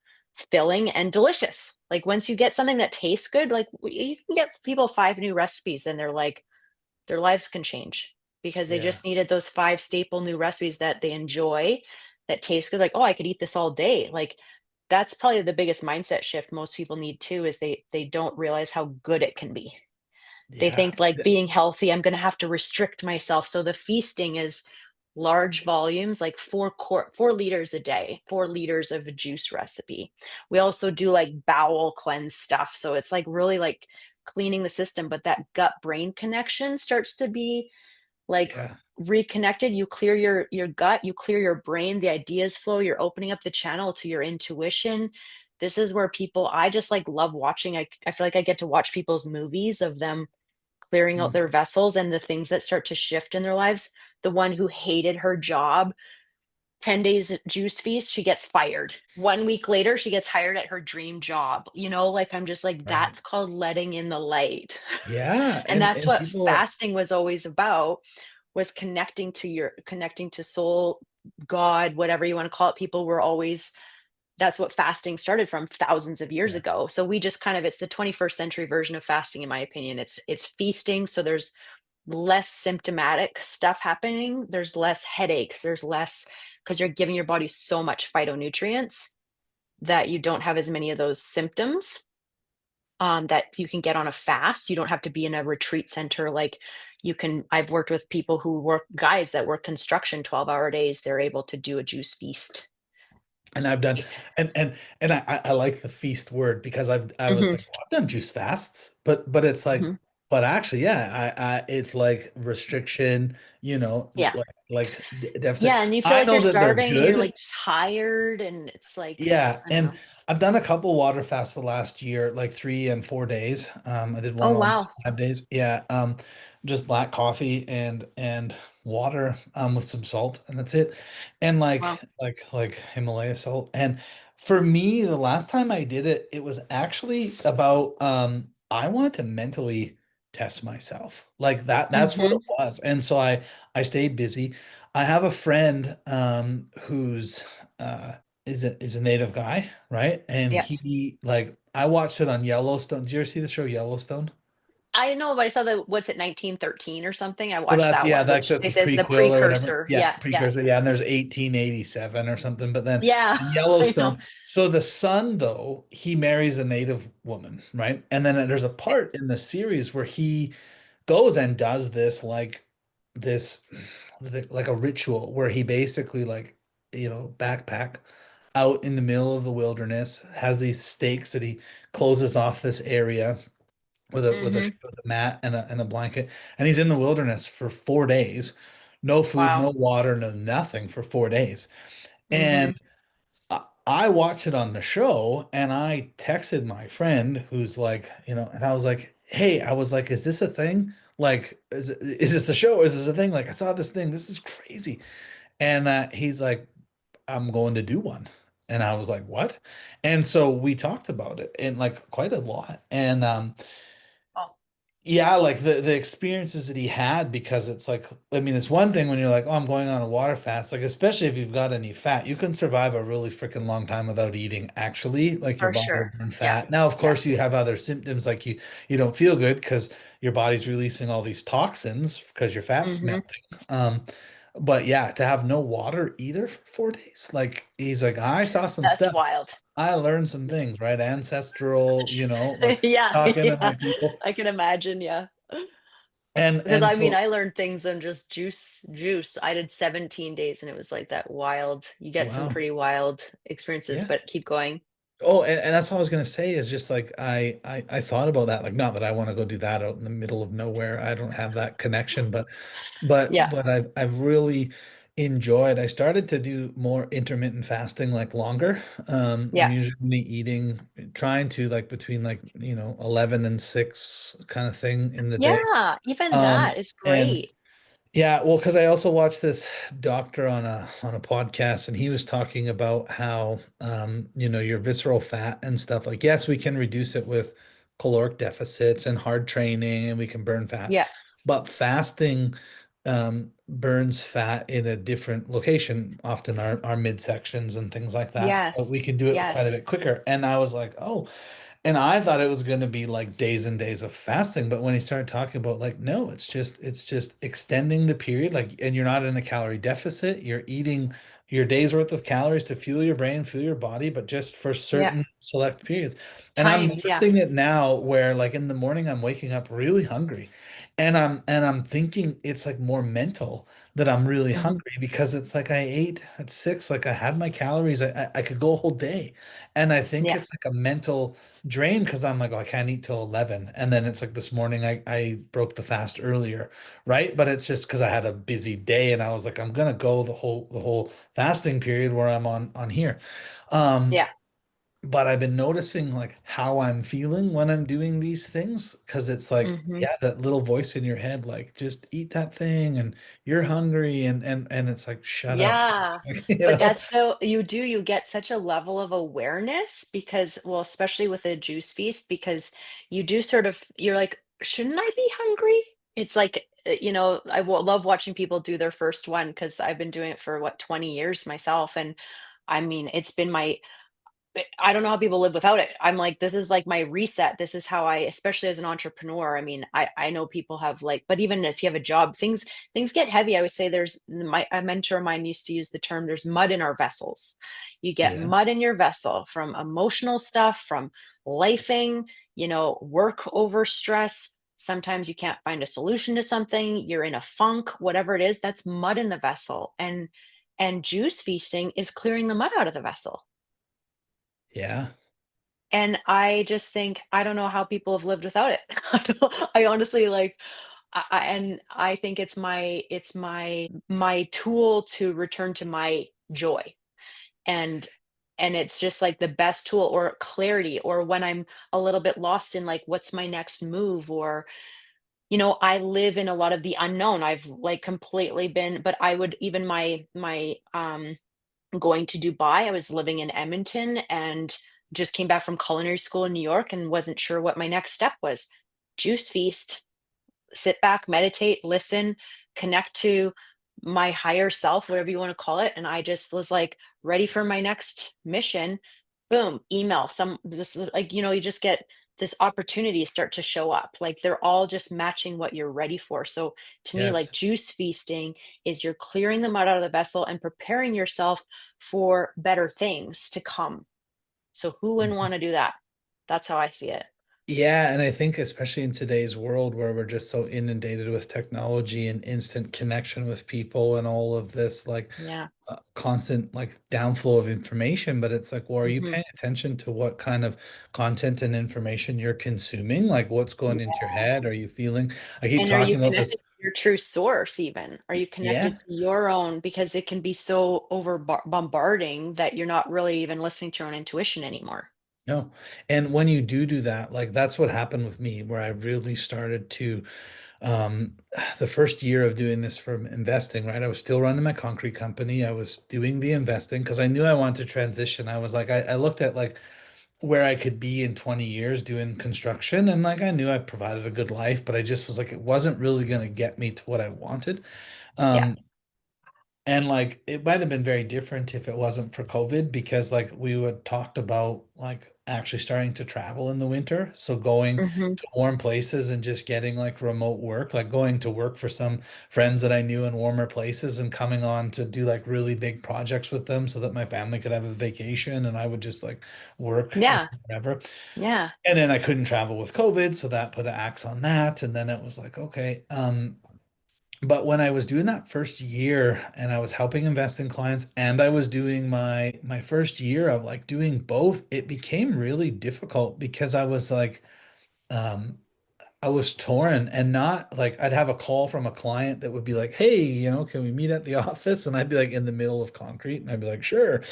S2: filling and delicious. Like, once you get something that tastes good, like you can get people 5 new recipes and they're like their lives can change because they
S1: Yeah.
S2: just needed those 5 staple new recipes that they enjoy, that taste good, like, "Oh, I could eat this all day." Like, that's probably the biggest mindset shift most people need too, is they don't realize how good it can be. They
S1: Yeah.
S2: think, like, being healthy, I'm gonna have to restrict myself, so the feasting is large volumes, like 4 liters a day, 4 liters of a juice recipe. We also do, like, bowel cleanse stuff, so it's, like, really, like, cleaning the system, but that gut-brain connection starts to be, like,
S1: Yeah.
S2: reconnected. You clear your gut, you clear your brain, the ideas flow, you're opening up the channel to your intuition. This is where people I just, like, love watching. I feel like I get to watch people's movies of them clearing out
S1: Mm.
S2: their vessels and the things that start to shift in their lives. The one who hated her job, 10 days at juice feast, she gets fired. 1 week later, she gets hired at her dream job. Like, I'm just like,
S1: Right.
S2: that's called letting in the light.
S1: Yeah.
S2: And that's
S1: And
S2: what
S1: people,
S2: fasting was always about, was connecting to soul, God, whatever you wanna call it. People were always That's what fasting started from thousands of years
S1: yeah.
S2: ago. So we just kind of it's the 21st century version of fasting, in my opinion. It's feasting, so there's less symptomatic stuff happening. There's less headaches. There's less because you're giving your body so much phytonutrients that you don't have as many of those symptoms that you can get on a fast. You don't have to be in a retreat center. Like, I've worked with people who work, guys that work construction 12-hour days. They're able to do a juice feast.
S1: And I've done and I like the feast word because I was
S2: Mhm,
S1: like, well, I've done juice fasts, but it's like
S2: mhm.
S1: But actually, yeah, it's like restriction,
S2: Yeah.
S1: deficit.
S2: Yeah, and you feel
S1: I
S2: like
S1: know
S2: you're
S1: that they're
S2: starving and you're
S1: good.
S2: like tired and it's like,
S1: Yeah,
S2: I don't
S1: and
S2: know.
S1: I've done a couple water fasts the last year, like 3 and 4 days. I did
S2: Oh
S1: one almost
S2: wow.
S1: 5 days. Yeah, just black coffee and water with some salt, and that's it. And
S2: Wow.
S1: like Himalaya salt. And for me, the last time I did it, it was actually about I wanted to mentally test myself. Like that's what it
S2: Mm-hmm.
S1: was. And so I stayed busy. I have a friend who's is a native guy, right? And
S2: Yeah.
S1: he like I watched it on Yellowstone. Did you ever see the show Yellowstone?
S2: I know, but I saw the what's it, 1913 or something. I
S1: Well,
S2: watched
S1: that's
S2: that
S1: yeah,
S2: one,
S1: that's
S2: which
S1: that's
S2: they
S1: a
S2: say is the
S1: prequel or whatever.
S2: precursor.
S1: Yeah,
S2: Yeah, yeah.
S1: precursor. Yeah, and there's 1887 or something. But then
S2: Yeah, I know.
S1: Yellowstone. So the son, though, he marries a native woman, right? And then there's a
S2: Yeah.
S1: part in the series where he goes and does this like a ritual where he basically like backpack out in the middle of the wilderness, has these stakes that he closes off this area with a with a,
S2: Mm-hmm.
S1: with a mat and a blanket, and he's in the wilderness for 4 days, no food,
S2: Wow.
S1: no water, no nothing for 4 days.
S2: Mm-hmm.
S1: And I watched it on the show, and I texted my friend who's like, and I was like, hey, I was like, is this a thing? Like, is this the show? Is this a thing? Like, I saw this thing. This is crazy. And he's like, I'm going to do one. And I was like, what? And so we talked about it and like quite a lot. And
S2: Oh,
S1: yeah, like the experiences that he had, because it's like, I mean, it's one thing when you're like, oh, I'm going on a water fast, like especially if you've got any fat, you can survive a really freaking long time without eating, actually, like your
S2: for
S1: body will
S2: sure.
S1: burn
S2: Yeah.
S1: fat. Now, of
S2: Yeah.
S1: course, you have other symptoms like you don't feel good because your body's releasing all these toxins because your fat's
S2: Mm-hmm.
S1: melting. Um, but yeah, to have no water either for 4 days, like he's like, I saw some
S2: That's
S1: stuff.
S2: wild.
S1: I learned some things, right? Ancestral, like
S2: Yeah,
S1: talking to my
S2: yeah.
S1: people.
S2: I can imagine, yeah.
S1: And
S2: Because
S1: and
S2: I mean,
S1: so
S2: I learned things on just juice. I did 17 days and it was like that wild. You get some
S1: wow.
S2: pretty wild experiences,
S1: Yeah.
S2: but keep going.
S1: Oh, and that's what I was gonna say is just like I thought about that. Like not that I want to go do that out in the middle of nowhere. I don't have that connection, but
S2: Yeah.
S1: I've really enjoyed. I started to do more intermittent fasting, like longer. I'm
S2: Yeah.
S1: usually eating, trying to like between like 11 and 6 kind of thing in the day.
S2: Yeah, even that is
S1: And
S2: great.
S1: yeah, well, because I also watched this doctor on a podcast, and he was talking about how your visceral fat and stuff. Like, yes, we can reduce it with caloric deficits and hard training, and we can burn fat,
S2: Yeah.
S1: but fasting burns fat in a different location, often our midsections and things like that. So
S2: Yes.
S1: we can do it quite a
S2: Yes.
S1: bit quicker. And I was like, oh, and I thought it was going to be like days and days of fasting, but when he started talking about like, no, it's just extending the period, like, and you're not in a calorie deficit. You're eating your day's worth of calories to fuel your brain, fuel your body, but just for
S2: Yeah.
S1: certain select periods. And I'm
S2: Times. Yeah.
S1: noticing it now where like in the morning I'm waking up really hungry. And I'm thinking it's like more mental that I'm really
S2: Hmm.
S1: hungry because it's like I ate at 6, like I had my calories. I could go a whole day. And I think
S2: Yeah.
S1: it's like a mental drained because I'm like, oh, I can't eat till 11. And then it's like this morning I broke the fast earlier, right? But it's just because I had a busy day and I was like, I'm gonna go the whole fasting period where I'm on here. Um,
S2: Yeah.
S1: but I've been noticing like how I'm feeling when I'm doing these things because it's like,
S2: Hmm.
S1: yeah, that little voice in your head, like just eat that thing and you're hungry and it's like, shut up.
S2: Yeah.
S1: Like,
S2: But that's though you get such a level of awareness because, well, especially with a juice feast, because you do sort of, you're like, shouldn't I be hungry? It's like, love watching people do their first one because I've been doing it for what, 20 years myself. And I mean, it's been my I don't know how people live without it. I'm like, this is like my reset. This is how I, especially as an entrepreneur. I mean, I know people have like, but even if you have a job, things get heavy. I would say there's my a mentor of mine used to use the term there's mud in our vessels. You get
S1: Yeah,
S2: mud in your vessel from emotional stuff, from lifing, work over stress. Sometimes you can't find a solution to something, you're in a funk, whatever it is, that's mud in the vessel. And juice feasting is clearing the mud out of the vessel.
S1: yeah.
S2: And I just think, I don't know how people have lived without it. I honestly, like, and I think it's my tool to return to my joy. And it's just like the best tool, or clarity, or when I'm a little bit lost in like what's my next move, or I live in a lot of the unknown. I've like completely been, but I would even my going to Dubai, I was living in Edmonton and just came back from culinary school in New York and wasn't sure what my next step was. Juice feast, sit back, meditate, listen, connect to my higher self, whatever you want to call it. And I just was like ready for my next mission. Boom, email, some this like, you just get this opportunity start to show up. Like they're all just matching what you're ready for. So to me, like
S1: Yes.
S2: juice feasting is you're clearing the mud out of the vessel and preparing yourself for better things to come. So who wouldn't want to do that? That's how I see it.
S1: Yeah, and I think especially in today's world where we're just so inundated with technology and instant connection with people and all of this like
S2: Yeah.
S1: constant like downflow of information, but it's like, well, are you
S2: Hmm.
S1: paying attention to what kind of content and information you're consuming? Like what's going into your head? Are you feeling, I keep
S2: And are you
S1: talking about
S2: connected
S1: this.
S2: to your true source even? Are you
S1: Yeah.
S2: connected to your own, because it can be so over bombarding that you're not really even listening to your own intuition anymore.
S1: No. And when you do that, like that's what happened with me, where I really started to um the first year of doing this from investing, right? I was still running my concrete company. I was doing the investing because I knew I wanted to transition. I was like, I looked at like where I could be in 20 years doing construction, and like I knew I provided a good life, but I just was like, it wasn't really going to get me to what I wanted.
S2: Yeah.
S1: Um, and like it might have been very different if it wasn't for COVID, because like we would talked about like actually starting to travel in the winter. So going
S2: Hmm.
S1: to warm places and just getting like remote work, like going to work for some friends that I knew in warmer places and coming on to do like really big projects with them so that my family could have a vacation and I would just like work,
S2: Yeah.
S1: whatever.
S2: Yeah.
S1: And then I couldn't travel with COVID, so that put an axe on that. And then it was like, okay, but when I was doing that first year and I was helping investing clients and I was doing my first year of like doing both, it became really difficult because I was like, um, I was torn, and not like I'd have a call from a client that would be like, "Hey, can we meet at the office?" And I'd be like in the middle of concrete, and I'd be like, "Sure."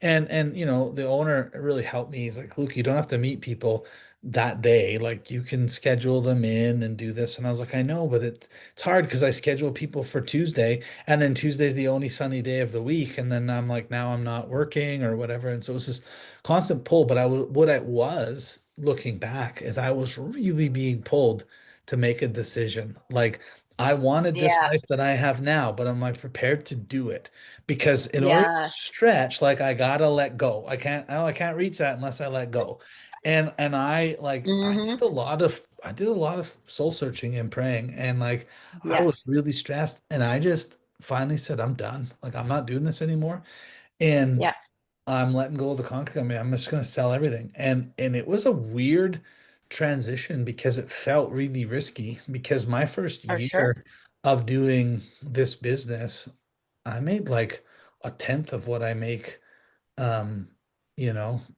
S1: And the owner really helped me. He's like, "Luke, you don't have to meet people that day. Like you can schedule them in and do this." And I was like, "I know, but it's hard because I schedule people for Tuesday, and then Tuesday's the only sunny day of the week, and then I'm like, now I'm not working or whatever." And so it was this constant pull. But what I was looking back is I was really being pulled to make a decision. Like I wanted this
S2: Yeah.
S1: life that I have now, but am I prepared to do it? Because in order to
S2: Yes.
S1: stretch, like I gotta let go. I can't reach that unless I let go. And I
S2: Hmm.
S1: did a lot of soul searching and praying, and like I
S2: Yeah.
S1: was really stressed, and I just finally said, I'm done. Like I'm not doing this anymore. And
S2: Yeah.
S1: I'm letting go of the concrete. I mean, I'm just gonna sell everything. And it was a weird transition because it felt really risky because my first
S2: For sure.
S1: year of doing this business, I made like a tenth of what I make um,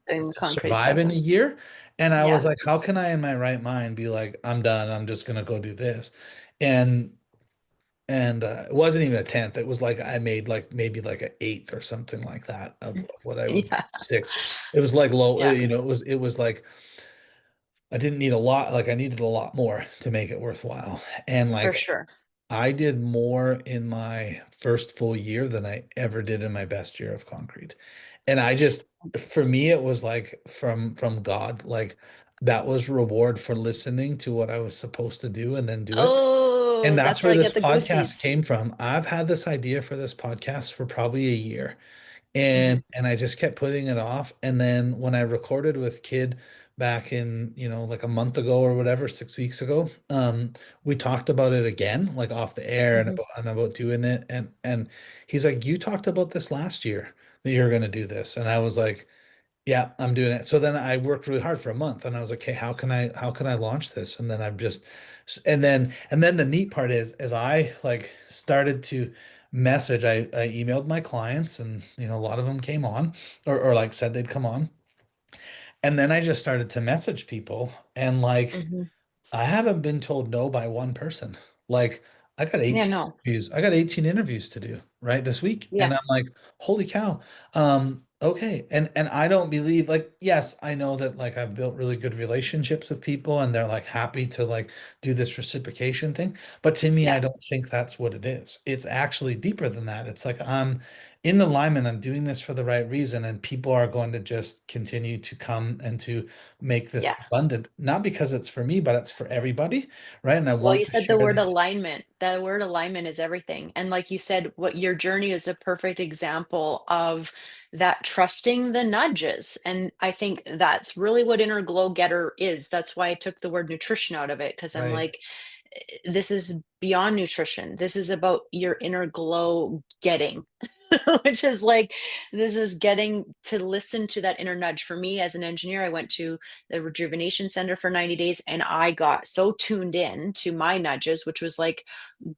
S2: In
S1: to
S2: concrete
S1: survive
S2: stuff.
S1: in a year. And I was
S2: Yeah.
S1: like, how can I in my right mind be like, I'm done, I'm just gonna go do this? And it wasn't even a tenth. It was like I made like maybe like an eighth or something like that of what I would
S2: Yeah.
S1: sixth. It was like low,
S2: Yeah.
S1: it was like I didn't need a lot, like I needed a lot more to make it worthwhile. And
S2: For
S1: like
S2: sure.
S1: I did more in my first full year than I ever did in my best year of concrete. And I just, for me, it was like from God, like that was reward for listening to what I was supposed to do and then do it. And
S2: Oh,
S1: that's
S2: that's where
S1: where
S2: I
S1: this
S2: get the
S1: podcast
S2: goosies.
S1: came from. I've had this idea for this podcast for probably a year.
S2: Hmm.
S1: And I just kept putting it off. And then when I recorded with Kid back in, like a month ago or whatever, 6 weeks ago, we talked about it again, like off the air and
S2: Hmm.
S1: about doing it. And he's like, you talked about this last year that you're gonna do this. And I was like, yeah, I'm doing it. So then I worked really hard for a month and I was like, okay, how can I launch this? And then I've just and then the neat part is I like started to message. I emailed my clients and a lot of them came on or like said they'd come on. And then I just started to message people and like
S2: Mhm.
S1: I haven't been told no by one person. Like I got
S2: Yeah,
S1: 18
S2: no.
S1: interviews. I got 18 interviews to do, right, this week. And
S2: Yeah,
S1: I'm like, holy cow. Okay. And I don't believe like, yes, I know that like I've built really good relationships with people and they're like happy to like do this reciprocation thing. But to me, I
S2: yeah.
S1: don't think that's what it is. It's actually deeper than that. It's like I'm in alignment, I'm doing this for the right reason, and people are going to just continue to come and to make this
S2: Yeah.
S1: abundant, not because it's for me, but it's for everybody, right? And I
S2: Well,
S1: want
S2: you
S1: to
S2: said the
S1: share
S2: word
S1: this.
S2: alignment. That word alignment is everything. And like you said, what your journey is a perfect example of that trusting the nudges. And I think that's really what inner glow getter is. That's why I took the word nutrition out of it, because I'm
S1: Right.
S2: like, this is beyond nutrition. This is about your inner glow getting, which is like, this is getting to listen to that inner nudge. For me as an engineer, I went to the rejuvenation center for 90 days and I got so tuned in to my nudges, which was like,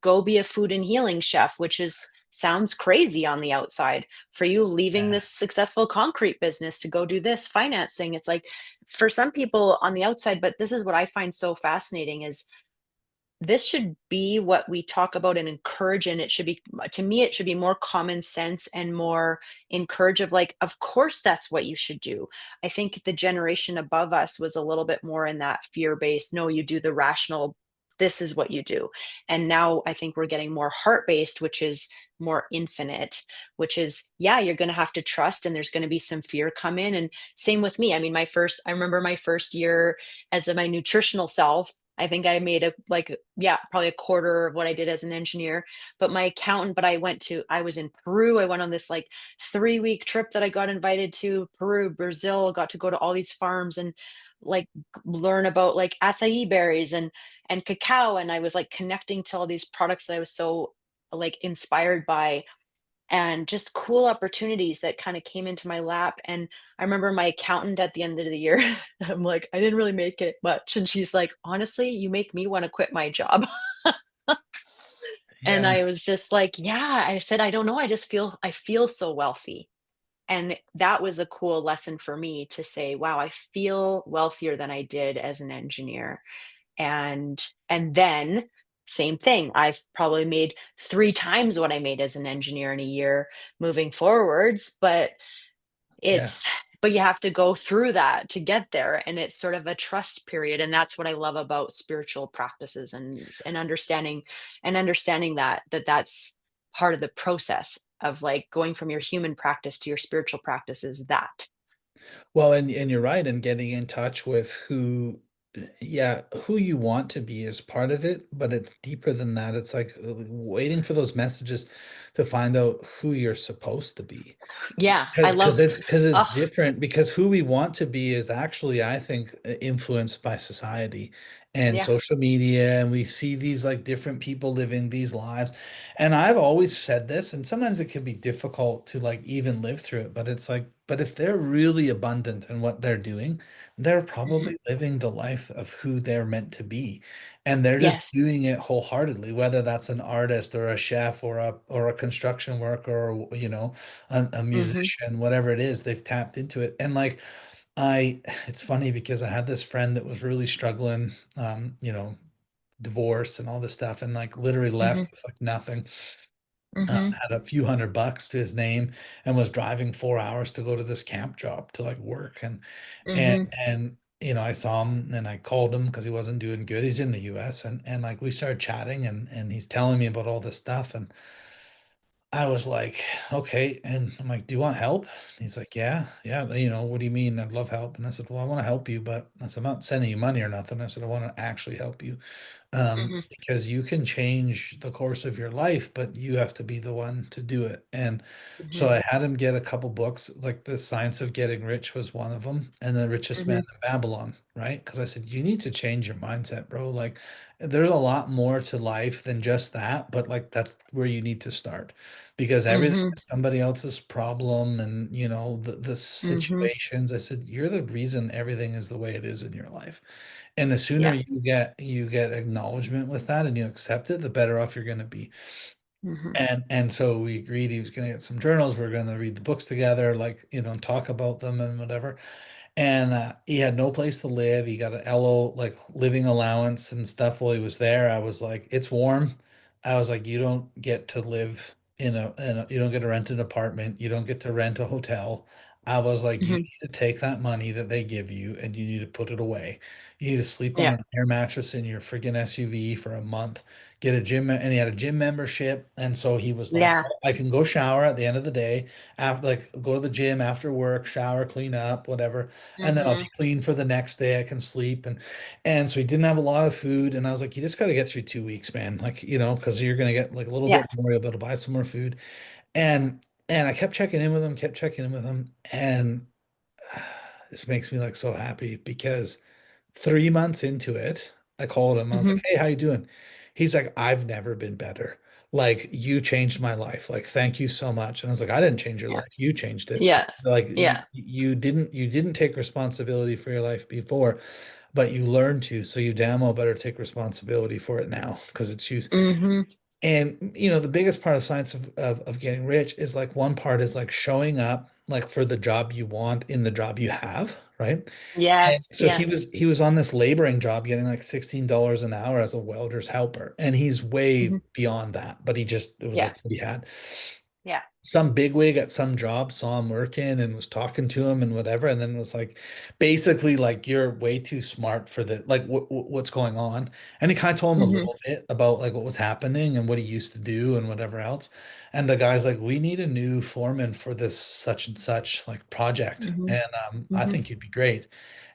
S2: go be a food and healing chef, which is sounds crazy on the outside. For you leaving
S1: Yeah.
S2: this successful concrete business to go do this financing, it's like for some people on the outside. But this is what I find so fascinating is this should be what we talk about and encourage, and it should be, to me it should be more common sense and more encourage of like, of course that's what you should do. I think the generation above us was a little bit more in that fear based, no, you do the rational, this is what you do. And now I think we're getting more heart based, which is more infinite, which is, yeah, you're going to have to trust and there's going to be some fear come in. And same with me. I mean, I remember my first year as my nutritional self, I think I made a like, yeah, probably a quarter of what I did as an engineer. But my accountant, but I was in Peru. I went on this like 3 week trip that I got invited to Peru, Brazil, got to go to all these farms and like learn about like acai berries and cacao. And I was like connecting to all these products that I was so like inspired by, and just cool opportunities that kind of came into my lap. And I remember my accountant at the end of the year, I'm like, I didn't really make it much. And she's like, honestly, you make me want to quit my job. And
S1: Yeah.
S2: I was just like, yeah, I said, I don't know. I feel so wealthy. And that was a cool lesson for me to say, wow, I feel wealthier than I did as an engineer. And then same thing, I've probably made 3 times what I made as an engineer in a year moving forwards, but
S1: Yeah.
S2: it's but you have to go through that to get there, and it's sort of a trust period. And that's what I love about spiritual practices and understanding that that's part of the process of like going from your human practice to your spiritual practice is that.
S1: Well, and you're right, and getting in touch with who, yeah, who you want to be is part of it, but it's deeper than that. It's like waiting for those messages to find out who you're supposed to be.
S2: Yeah, I
S1: Because
S2: love.
S1: it's
S2: Oh,
S1: different, because who we want to be is actually, I think, influenced by society and
S2: yeah.
S1: social media, and we see these like different people living these lives. And I've always said this, and sometimes it can be difficult to like even live through it, but it's like, but if they're really abundant in what they're doing, they're
S2: Mhm.
S1: probably living the life of who they're meant to be. And they're just
S2: Yes.
S1: doing it wholeheartedly, whether that's an artist or a chef or a construction worker, or a
S2: Mhm.
S1: musician, whatever it is, they've tapped into it. And like it's funny because I had this friend that was really struggling, divorce and all this stuff, and like literally
S2: Mhm.
S1: left with like nothing.
S2: Mhm.
S1: Had a few $100 to his name and was driving 4 hours to go to this camp job to like work. And
S2: Mhm.
S1: and I saw him and I called him because he wasn't doing good. He's in the US, and like we started chatting, and he's telling me about all this stuff. And I was like, okay. And I'm like, do you want help? He's like, yeah, yeah. What do you mean? I'd love help. And I said, well, I want to help you, but I said, I'm not sending you money or nothing. I said, I want to actually help you.
S2: Mhm.
S1: Because you can change the course of your life, but you have to be the one to do it. And so
S2: Mhm.
S1: I had him get a couple books, like The Science of Getting Rich was one of them, and The Richest Man
S2: Mhm.
S1: in Babylon, right? Because I said, you need to change your mindset, bro. Like, there's a lot more to life than just that, but like, that's where you need to start, because everything
S2: Mhm.
S1: is somebody else's problem, and the
S2: Mhm.
S1: situations. I said, you're the reason everything is the way it is in your life. And the sooner
S2: Yeah.
S1: you get acknowledgement with that and you accept it, the better off you're going to be.
S2: Mhm.
S1: And so we agreed he was going to get some journals. We are going to read the books together, like, talk about them and whatever. And he had no place to live. He got an LO like living allowance and stuff while he was there. I was like, it's warm. I was like, you don't get to live you don't get to rent an apartment. You don't get to rent a hotel. I was like, you
S2: Mhm.
S1: need to take that money that they give you and you need to put it away. You need to sleep on
S2: Yeah.
S1: an air mattress in your friggin' SUV for a month, get a gym, and he had a gym membership. And so he was like,
S2: Yeah.
S1: "Oh, I can go shower at the end of the day after like go to the gym after work, shower, clean up, whatever, and then I'll be
S2: Mhm.
S1: clean for the next day. I can sleep." And so he didn't have a lot of food. And I was like, you just got to get through 2 weeks, man. Like, because you're gonna get like a little
S2: Yeah.
S1: bit more, you'll be able to buy some more food. And I kept checking in with him, kept checking in with him. And this makes me like so happy because 3 months into it, I called him. I was like,
S2: Mhm.
S1: "Hey, how you doing?" He's like, "I've never been better. Like you changed my life. Like thank you so much." And I was like, "I didn't change your
S2: Yeah.
S1: life. You changed it.
S2: Yeah.
S1: Like
S2: Yeah.
S1: you didn't take responsibility for your life before, but you learned to. So you damn well better take responsibility for it now because it's you."
S2: Mhm.
S1: And the biggest part of science of getting rich is like one part is like showing up like for the job you want in the job you have, right? And
S2: Yes.
S1: so he
S2: Yes.
S1: was he was on this laboring job getting like $16 an hour as a welder's helper. And he's way
S2: Mhm.
S1: beyond that, but it was
S2: Yeah.
S1: like what he had.
S2: Yeah.
S1: Some bigwig at some job saw him working and was talking to him and whatever, and then was like, basically like you're way too smart for the like what's going on. And he kind of told him a
S2: Mhm.
S1: little bit about like what was happening and what he used to do and whatever else. And the guy's like, we need a new foreman for this such and such like project,
S2: Mhm.
S1: and I
S2: Mhm.
S1: think you'd be great.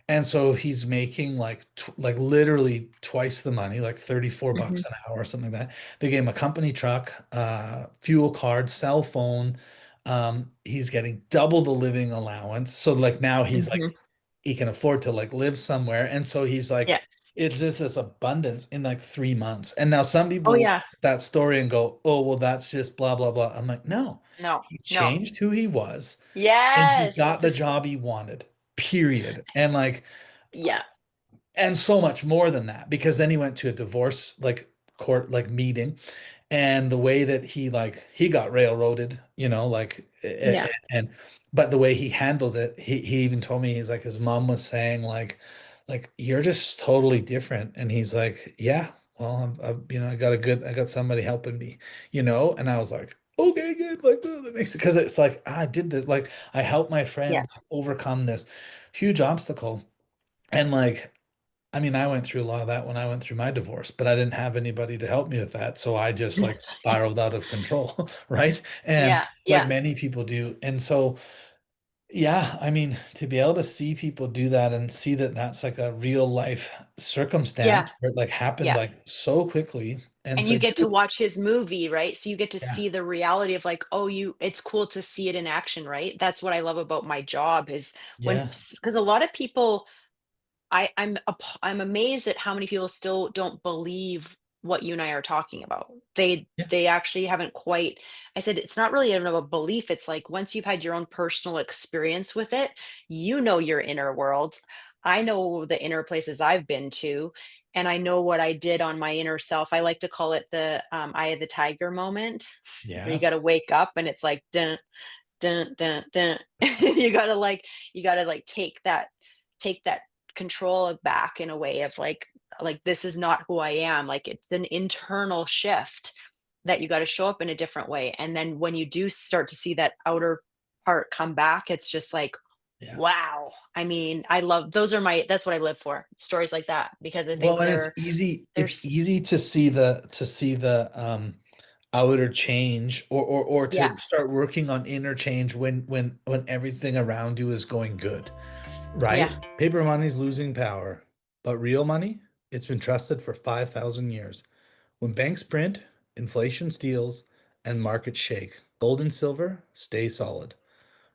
S1: And so he's making like like literally twice the money, like 34 bucks
S2: Mhm.
S1: an hour or something like that. They gave him a company truck, fuel card, cell phone. He's getting double the living allowance. So like now he's like
S2: Mhm.
S1: he can afford to like live somewhere. And so he's like,
S2: Yeah.
S1: it's just this abundance in like 3 months. And now some
S2: Oh
S1: people look
S2: yeah.
S1: at that story and go, oh, well, that's just blah, blah, blah. I'm like, no,
S2: No.
S1: he
S2: No.
S1: changed who he was and he
S2: Yes.
S1: got the job he wanted, period. And like
S2: Yeah.
S1: and so much more than that because then he went to a divorce like court like meeting, and the way that he got railroaded,
S2: Yeah.
S1: and but the way he handled it, he even told me he's like his mom was saying like you're just totally different, and he's like, yeah, well, I got somebody helping me, and I was like, okay, good, like that makes it because it's like I did this, like I helped my
S2: Yeah.
S1: friend overcome this huge obstacle. And like, I mean, I went through a lot of that when I went through my divorce, but I didn't have anybody to help me with that. So I just like spiraled out of control, right? And
S2: Yeah.
S1: like
S2: Yeah.
S1: many people do. And so, yeah, I mean, to be able to see people do that and see that that's like a real life
S2: Yeah.
S1: circumstance where it like happened
S2: Yeah.
S1: like so quickly. And
S2: And
S1: so,
S2: you get to watch his movie, right? So you get to
S1: yeah,
S2: see the reality of like, oh, it's cool to see it in action, right? That's what I love about my job is
S1: yeah,
S2: because a lot of people I'm amazed at how many people still don't believe what you and I are talking about. They
S1: yeah,
S2: they actually haven't quite I said it's not really even a belief. It's like once you've had your own personal experience with it, you know your inner world. I know the inner places I've been to, and I know what I did on my inner self. I like to call it the eye of the tiger moment, where you
S1: yeah,
S2: got to wake up and it's like dun dun dun dun. You gotta like take that control back in a way of like this is not who I am. Like it's an internal shift that you got to show up in a different way. And then when you do start to see that outer part come back, it's just like,
S1: yeah.
S2: wow. I mean, that's what I live for. Stories like that because I
S1: Well,
S2: think
S1: and it's
S2: there's
S1: easy to see the outer change or
S2: yeah,
S1: to start working on inner change when everything around you is going good,
S2: yeah,
S1: right? Paper money's losing power, but real money, it's been trusted for 5,000 years. When banks print, inflation steals, and markets shake, gold and silver stay solid.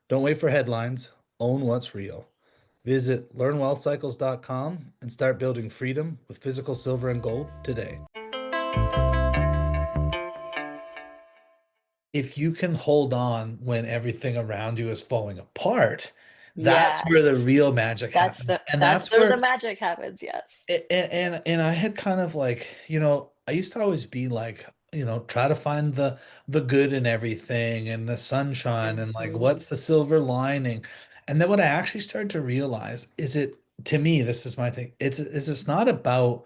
S1: Don't wait for headlines, own what's real. Visit learnwealthcycles.com and start building freedom with physical silver and gold today. If you can hold on when everything around you is falling apart, that's where the
S2: yes.
S1: real magic happens. And
S2: That's
S1: that's
S2: where the
S1: where
S2: magic happens. Yes.
S1: and I had kind of like, I used to always be like, try to find the good in everything and the sunshine and like
S2: Mhm.
S1: what's the silver lining. And then what I actually started to realize is it, to me, this is my thing. It's not about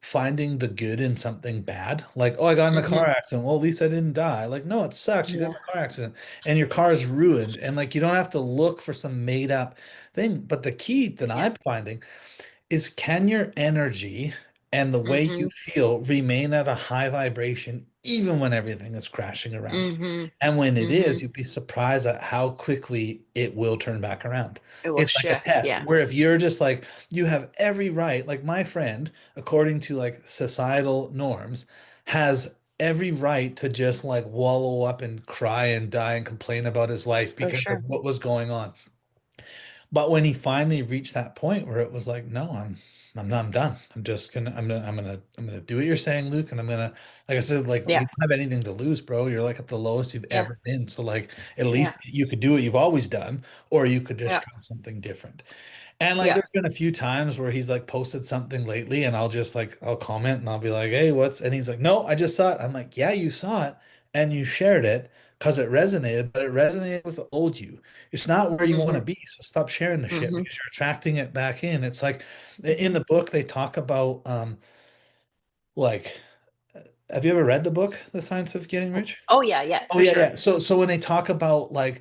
S1: finding the good in something bad. Like, oh, I got in a car
S2: Mhm.
S1: accident. Well, at least I didn't die. Like, no, it sucks. You got in
S2: Yeah.
S1: a car accident and your car is ruined. And like, you don't have to look for some made up thing. But the key that
S2: Yeah.
S1: I'm finding is, can your energy and the way you
S2: Mhm.
S1: feel remain at a high vibration even when everything is crashing around you?
S2: Mhm.
S1: And when it is,
S2: Mhm.
S1: you'd be surprised at how quickly it will turn back around.
S2: It will
S1: It's like a
S2: shift.
S1: test
S2: Yeah.
S1: where if you're just like, you have every right, like my friend, according to like societal norms, has every right to just like wallow up and cry and die and complain about his life
S2: For
S1: because of
S2: sure.
S1: what was going on. But when he finally reached that point where it was like, no, I'm not, I'm done. I'm gonna do what you're saying, Luke, and I'm gonna, like I said, like we
S2: Yeah.
S1: don't have anything to lose, bro. You're like at the lowest you've
S2: Yeah.
S1: ever been. So like at
S2: Yeah.
S1: least you could do what you've always done, or you could just
S2: Yeah.
S1: try something different. And like
S2: Yeah.
S1: there's been a few times where he's like posted something lately and I'll just like I'll comment and I'll be like, "Hey, what's?" And he's like, "No, I just saw it." I'm like, "Yeah, you saw it and you shared it because it resonated, but it resonated with the old you. It's not where you want to
S2: Mhm.
S1: be. So stop sharing the shit
S2: Mhm.
S1: because you're attracting it back in." It's like in the book they talk about like have you ever read the book, The Science of Getting Rich?
S2: Oh yeah, yeah,
S1: Oh
S2: for
S1: yeah,
S2: sure.
S1: yeah. So when they talk about like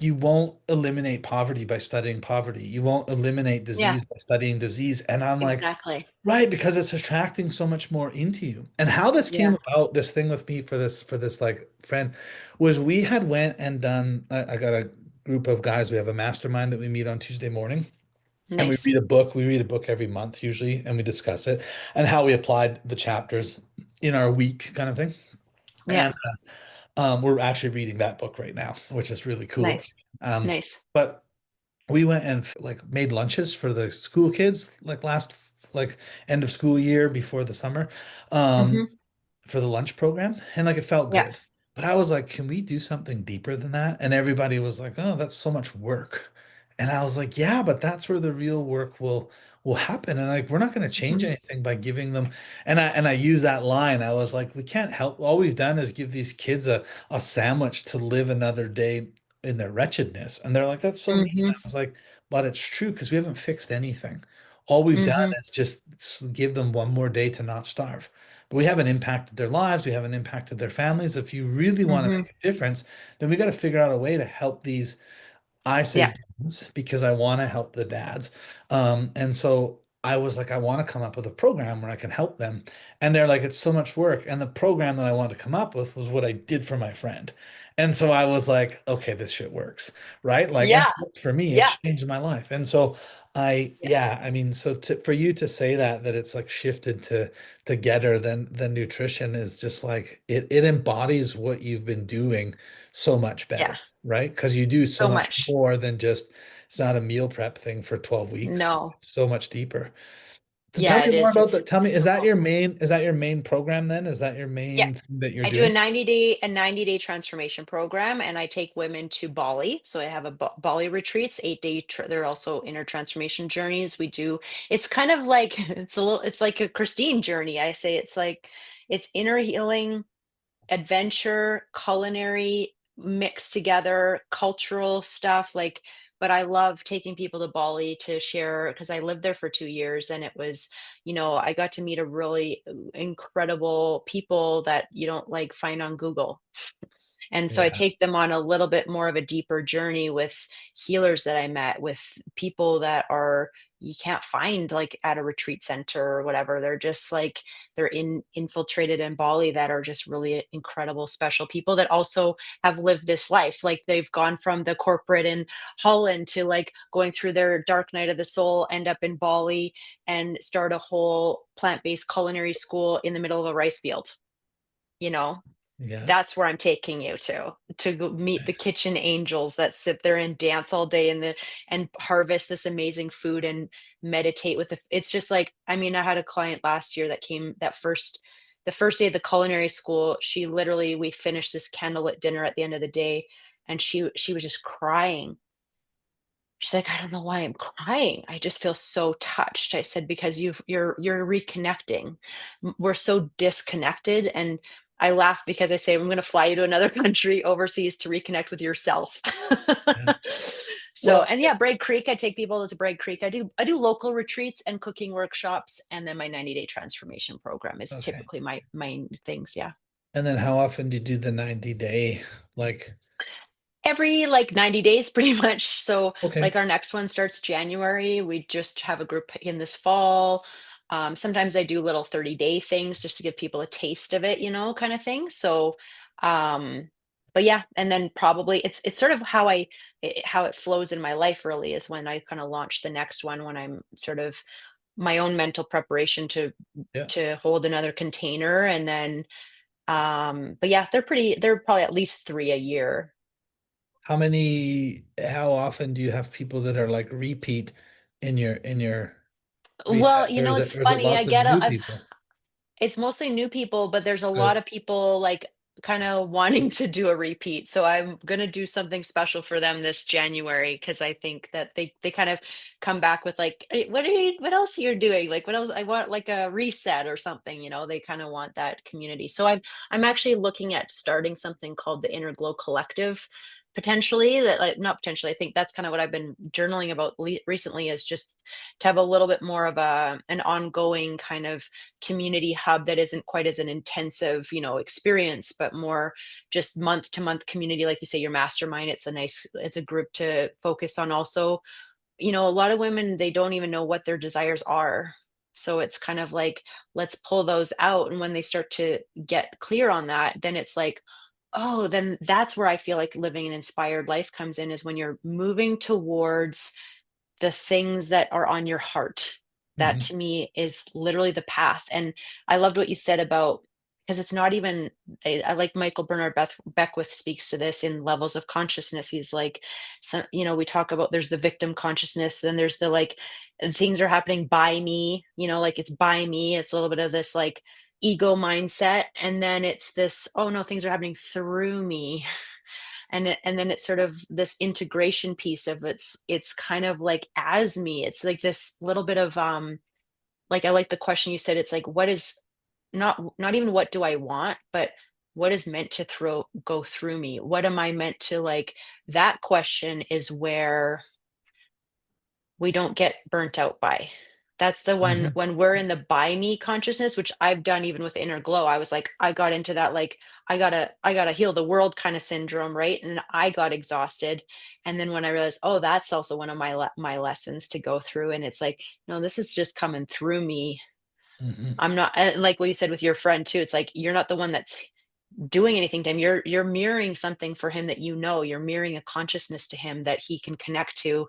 S1: you won't eliminate poverty by studying poverty. You won't eliminate
S2: Yeah,
S1: disease by studying disease. And I'm like,
S2: exactly.
S1: right, because it's attracting so much more into you. And how this came
S2: Yeah.
S1: about, this thing with me for this like friend, was we had went and done. I got a group of guys. We have a mastermind that we meet on Tuesday morning, and we
S2: Nice.
S1: read a book. We read a book every month usually, and we discuss it and how we applied the chapters in our week, kind of thing.
S2: Yeah.
S1: And we're actually reading that book right now, which is really cool.
S2: Nice.
S1: Um,
S2: Nice.
S1: but we went and like made lunches for the school kids like last like end of school year before the summer. Um,
S2: Mhm.
S1: for the lunch program, and like it felt
S2: Yeah.
S1: good. But I was like, can we do something deeper than that? And everybody was like, oh, that's so much work. And I was like, yeah, but that's where the real work will happen. And like we're not going to change
S2: Mhm.
S1: anything by giving them, and I use that line. I was like, we can't help, all we've done is give these kids a sandwich to live another day in their wretchedness. And they're like, that's so mean. I
S2: Mhm.
S1: was like, but it's true because we haven't fixed anything. All we've done
S2: Mhm.
S1: is just give them one more day to not starve. But we haven't impacted their lives. We haven't impacted their families. If you really want to
S2: Mhm.
S1: make a difference, then we got to figure out a way to help these. I say
S2: Yeah.
S1: dads because I want to help the dads. And so I was like, I want to come up with a program where I can help them. And they're like, it's so much work. And the program that I wanted to come up with was what I did for my friend. And so I was like, okay, this shit works, right? Like, and
S2: Yeah.
S1: it works for me,
S2: Yeah.
S1: it's changed my life. And so
S2: Yeah.
S1: yeah, I mean, so for you to say that it's like shifted to getter, then nutrition is just like it embodies what you've been doing so much
S2: Yeah.
S1: better, right? Because you do so
S2: So
S1: much
S2: much.
S1: more than just, it's not a meal prep thing for 12 weeks.
S2: No.
S1: It's so much deeper. So tell
S2: Yeah,
S1: me
S2: it
S1: more
S2: is.
S1: about that. Tell me,
S2: It's so cool.
S1: is that your main program then? Is that your
S2: Yeah.
S1: main thing that you're
S2: I do
S1: doing?
S2: 90-day transformation program, and I take women to Bali. So I have a Bali retreats, 8-day. They're also inner transformation journeys. We do. It's kind of like It's like a Christine journey. I say it's like it's inner healing, adventure, culinary mixed together, cultural stuff, like, but I love taking people to Bali to share because I lived there for 2 years, and it was, I got to meet a really incredible people that you don't like find on Google. And so I
S1: Yeah.
S2: take them on a little bit more of a deeper journey with healers that I met, with people that are you can't find like at a retreat center or whatever. They're just like infiltrated in Bali that are just really incredible, special people that also have lived this life. Like they've gone from the corporate in Holland to like going through their dark night of the soul, end up in Bali and start a whole plant-based culinary school in the middle of a rice field, you know?
S1: Yeah.
S2: That's where I'm taking you to go meet the kitchen angels that sit there and dance all day and harvest this amazing food and meditate with it's just like, I mean, I had a client last year that came the first day of the culinary school, she literally we finished this candlelit dinner at the end of the day, and she was just crying. She's like, "I don't know why I'm crying. I just feel so touched." I said, "Because you're reconnecting. We're so disconnected." And I laugh because I say, "I'm going to fly you to another country overseas to reconnect with yourself."
S1: Yeah.
S2: So,
S1: Well,
S2: and yeah, Bragg Creek, I take people to Bragg Creek. I do local retreats and cooking workshops, and then my 90-day transformation program is
S1: okay.
S2: typically my main things. Yeah.
S1: And then how often do you do the 90-day? Like,
S2: Every like 90 days, pretty much. So,
S1: okay.
S2: like our next one starts January. We just have a group in this fall. Sometimes I do little 30-day things just to give people a taste of it, kind of thing. So, um, but yeah, and then probably it's sort of how it flows in my life really is when I kind of launch the next one when I'm sort of my own mental preparation to
S1: Yeah.
S2: hold another container and then but yeah, they're probably at least 3 a year.
S1: How often do you have people that are like repeat in your
S2: Well,
S1: resets, or is it
S2: it's
S1: or is it
S2: funny,
S1: lots of new people?
S2: it's mostly new people, but there's a lot
S1: Good.
S2: of people, like, kinda wanting to do a repeat, so I'm gonna do something special for them this January because I think that they kind of come back with, like, "Hey, what else you're doing? Like, what else I want, like, a reset or something," they kinda want that community. So I'm actually looking at starting something called the Inner Glow Collective, potentially, that, like not potentially, I think that's kinda what I've been journaling about recently is just to have a little bit more of an ongoing kind of community hub that isn't quite as an intensive, experience, but more just month to month community. Like you say, your mastermind, it's a group to focus on also, a lot of women, they don't even know what their desires are. So it's kind of like, let's pull those out. And when they start to get clear on that, then it's like, oh, then that's where I feel like living an inspired life comes in is when you're moving towards the things that are on your heart. That
S1: Mhm.
S2: to me is literally the path, and I loved what you said about because it's not even I like Michael Bernard Beckwith speaks to this in levels of consciousness. He's like, so, we talk about there's the victim consciousness, then there's the like things are happening by me, like it's by me. It's a little bit of this like ego mindset, and then it's this, oh no, things are happening through me. And then it's sort of this integration piece of it's kind of like as me. It's like this little bit of like I like the question you said, it's like what is not even what do I want, but what is meant to go through me? What am I meant to like? That question is where we don't get burnt out by. That's the one
S1: Mhm.
S2: when we're in the by me consciousness, which I've done even with Inner Glow. I was like, I got into that like I gotta heal the world kind of syndrome, right? And I got exhausted. And then when I realized, oh, that's also one of my lessons to go through. And it's like, no, this is just coming through me.
S1: Mhm.
S2: I'm not and like what you said with your friend too. It's like you're not the one that's doing anything to him. You're mirroring something for him that you're mirroring a consciousness to him that he can connect to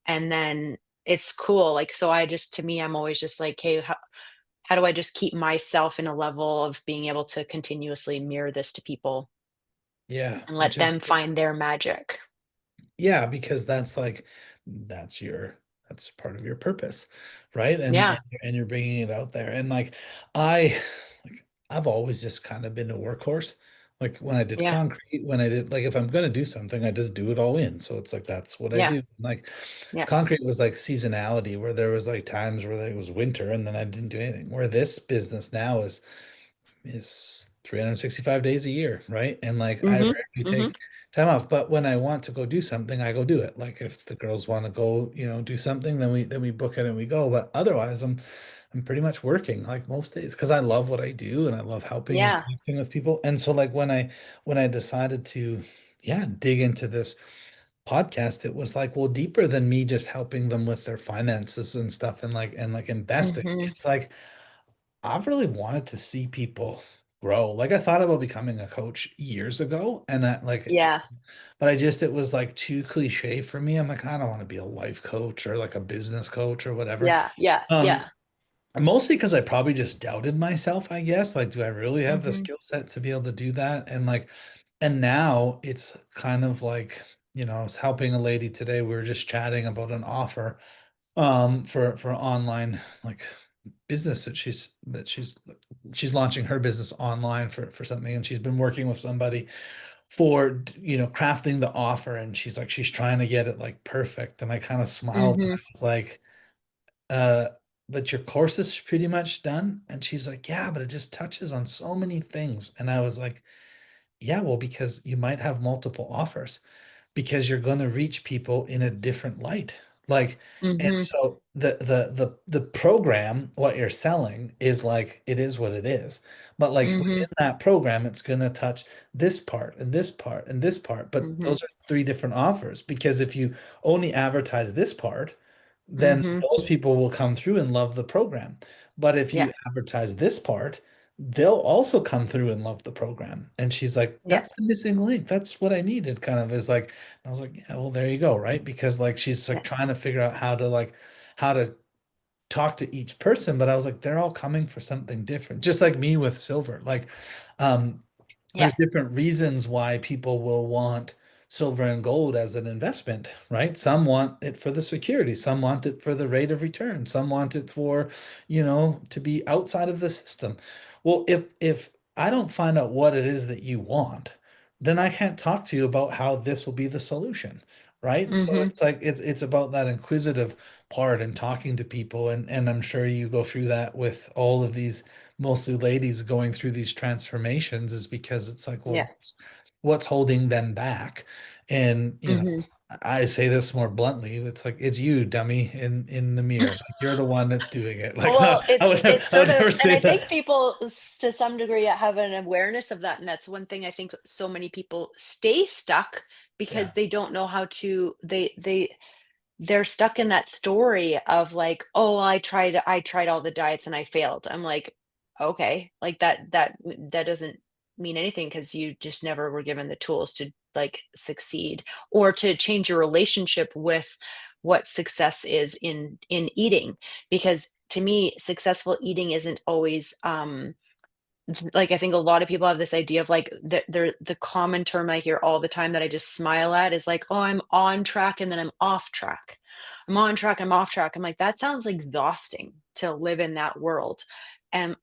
S2: and then it's cool, like, so I just to me, I'm always just like, "Hey, how do I just keep myself in a level of being able to continuously mirror this to people
S1: Yeah,
S2: and
S1: which
S2: let
S1: is
S2: them find their magic?"
S1: yeah, because that's part of your purpose, right?
S2: Yeah,
S1: And you're bringing it out there. And like I I've always just kind of been a workhorse. Like when I did
S2: yeah,
S1: concrete, when I did like if I'm gonna do something, I just do it all in. So it's like that's what I
S2: yeah,
S1: do. Like
S2: yeah.
S1: concrete was like seasonality where there was like times where it was winter and then I didn't do anything. Where this business now is 365 days a year, right? And like I
S2: Mhm,
S1: rarely
S2: mhm.
S1: take time off, but when I want to go do something, I go do it. Like if the girls want to go, do something, then we book it and we go. But otherwise, I'm pretty much working like most days because I love what I do and I love helping and
S2: Yeah,
S1: connecting with people. And so like when I decided to yeah, dig into this podcast, it was like, well, deeper than me just helping them with their finances and stuff and like investing.
S2: mhm.
S1: It's like I've really wanted to see people grow. Like I thought about becoming a coach years ago, and
S2: Yeah,
S1: but it was like too cliche for me. I'm like, I don't want to be a life coach or like a business coach or whatever.
S2: yeah, yeah,
S1: Um,
S2: yeah.
S1: Mostly because I probably just doubted myself, I guess. Like, do I really have the
S2: Mhm,
S1: skill set to be able to do that? And now it's kind of like, I was helping a lady today. We were just chatting about an offer for online like business that she's launching her business online for something, and she's been working with somebody for crafting the offer, and she's like she's trying to get it like perfect, and I kind of smiled and I
S2: mhm,
S1: was like uh but your course is pretty much done, and she's like yeah, but it just touches on so many things, and I was like yeah, well, because you might have multiple offers. because you're going to reach people in a different light. Like, and
S2: Mm-hmm.
S1: so the program, what you're selling is like it is what it is. But like
S2: Mm-hmm.
S1: within that program, it's going to touch this part and this part and this part. But
S2: Mm-hmm.
S1: those are three different offers because if you only advertise this part, then
S2: Mm-hmm.
S1: those people will come through and love the program. But if
S2: Yeah.
S1: you advertise this part, they'll also come through and love the program. And she's like,
S2: Yeah.
S1: that's the missing link. That's what I needed, kind of is like, I was like, yeah, well, there you go, right? Because like she's
S2: Yeah.
S1: like trying to figure out how to talk to each person, but I was like, they're all coming for something different. Just like me with silver. Like, um,
S2: Yeah.
S1: there's different reasons why people will want silver and gold as an investment, right? Some want it for the security, some want it for the rate of return, some want it for, to be outside of the system. Well, if I don't find out what it is that you want, then I can't talk to you about how this will be the solution, right? So
S2: Mm-hmm.
S1: it's like it's about that inquisitive part and talking to people, and I'm sure you go through that with all of these mostly ladies going through these transformations is because it's like, well,
S2: Yeah.
S1: what's holding them back? And
S2: Mm-hmm.
S1: I say this more bluntly, it's like it's you, dummy, in the mirror. Like, you're the one that's doing it. Like, no,
S2: Well, it's
S1: I
S2: sort
S1: would
S2: of,
S1: never
S2: and
S1: say
S2: I think
S1: that.
S2: people to some degree have an awareness of that, and that's one thing I think so many people stay stuck
S1: Yeah,
S2: because they don't know how to. They're stuck in that story of like, oh, I tried all the diets and I failed. I'm like, okay, like that doesn't mean anything because you just never were given the tools to like succeed or to change your relationship with what success is in eating. Because to me, successful eating isn't always like I think a lot of people have this idea of like the common term I hear all the time that I just smile at is like, oh, I'm on track and then I'm off track. I'm on track, I'm off track. I'm like, that sounds exhausting to live in that world. And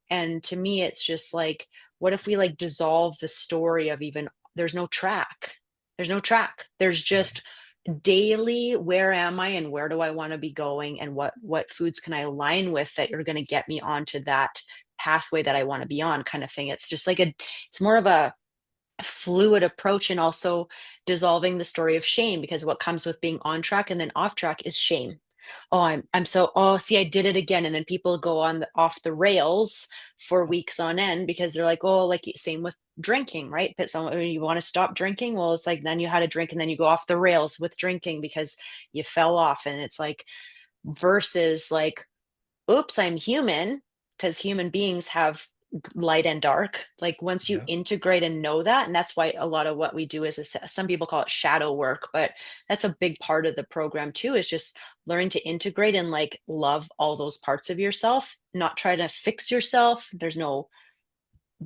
S2: to me, it's just like, what if we like dissolve the story of even there's no track. There's no track. There's
S1: right.
S2: just daily where am I and where do I want to be going and what foods can I align with that are going to get me onto that pathway that I want to be on kind of thing. It's just like it's more of a fluid approach and also dissolving the story of shame because what comes with being on track and then off track is shame. Oh, I'm so, oh, see, I did it again. And then people go on off the rails for weeks on end because they're like, oh, like same with drinking, right? But someone you want to stop drinking. Well, it's like then you had a drink and then you go off the rails with drinking because you fell off. And it's like versus like oops, I'm human, because human beings have light and dark. Like once you
S1: Yeah.
S2: integrate and know that, and that's why a lot of what we do is some people call it shadow work, but that's a big part of the program too, is just learning to integrate and like love all those parts of yourself, not try to fix yourself. There's no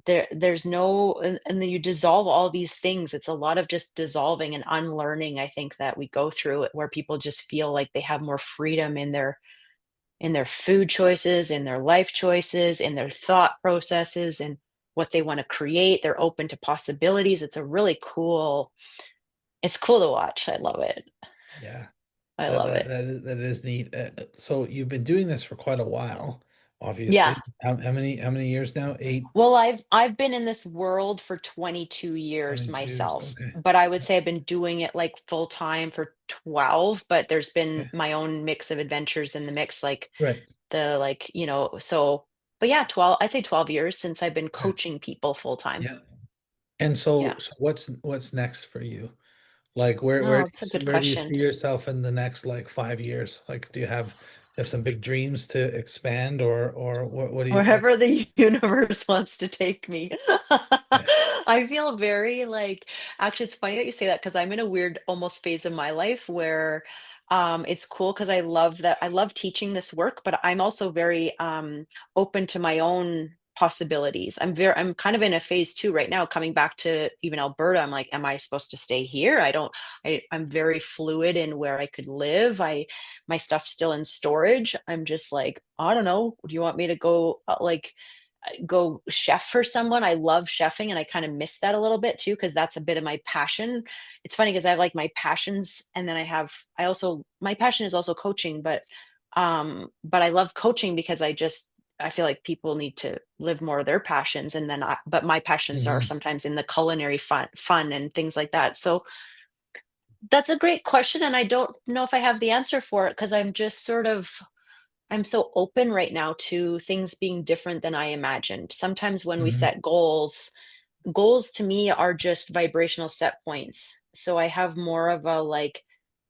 S2: and then you dissolve all these things. It's a lot of just dissolving and unlearning, I think, that we go through it where people just feel like they have more freedom in their food choices, in their life choices, in their thought processes, and what they want to create. They're open to possibilities. It's a really cool, it's cool to watch. I love it.
S1: Yeah.
S2: I
S1: That
S2: love
S1: that
S2: it.
S1: that is neat. So you've been doing this for quite a while,
S2: Yeah.
S1: obviously. How many years now? Eight,
S2: Well, I've been in this world for 22 years
S1: 22.
S2: myself,
S1: Okay.
S2: but I would say I've been doing it like full time for 12, but there's been
S1: Okay.
S2: my own mix of adventures in the mix, like
S1: Right.
S2: the like, so but yeah, 12, I'd say 12 years since I've been
S1: Okay.
S2: coaching people full time.
S1: Yeah. And so,
S2: Yeah.
S1: so what's next for you? Like where
S2: No,
S1: do you
S2: it's a good
S1: where do you
S2: question.
S1: see yourself in the next like 5 years? Like, do you have some big dreams to expand, or what do you what?
S2: Wherever the universe wants to take me.
S1: Yeah.
S2: I feel very like actually it's funny that you say that because I'm in a weird almost phase of my life where it's cool because I love teaching this work, but I'm also very open to my own possibilities. I'm kind of in a phase too right now, coming back to even Alberta. I'm like, am I supposed to stay here? I'm very fluid in where I could live. My stuff's still in storage. I'm just like, I don't know. Do you want me to go go chef for someone? I love chefing and I kind of miss that a little bit too because that's a bit of my passion. It's funny because I have like my passions and then I also my passion is also coaching, but I love coaching because I feel like people need to live more of their passions and but my passions are
S1: Mhm.
S2: sometimes in the culinary fun and things like that. So That's a great question, and I don't know if I have the answer for it because I'm just sort of I'm so open right now to things being different than I imagined. Sometimes when we
S1: Mhm.
S2: set goals, goals to me are just vibrational set points. So I have more of a like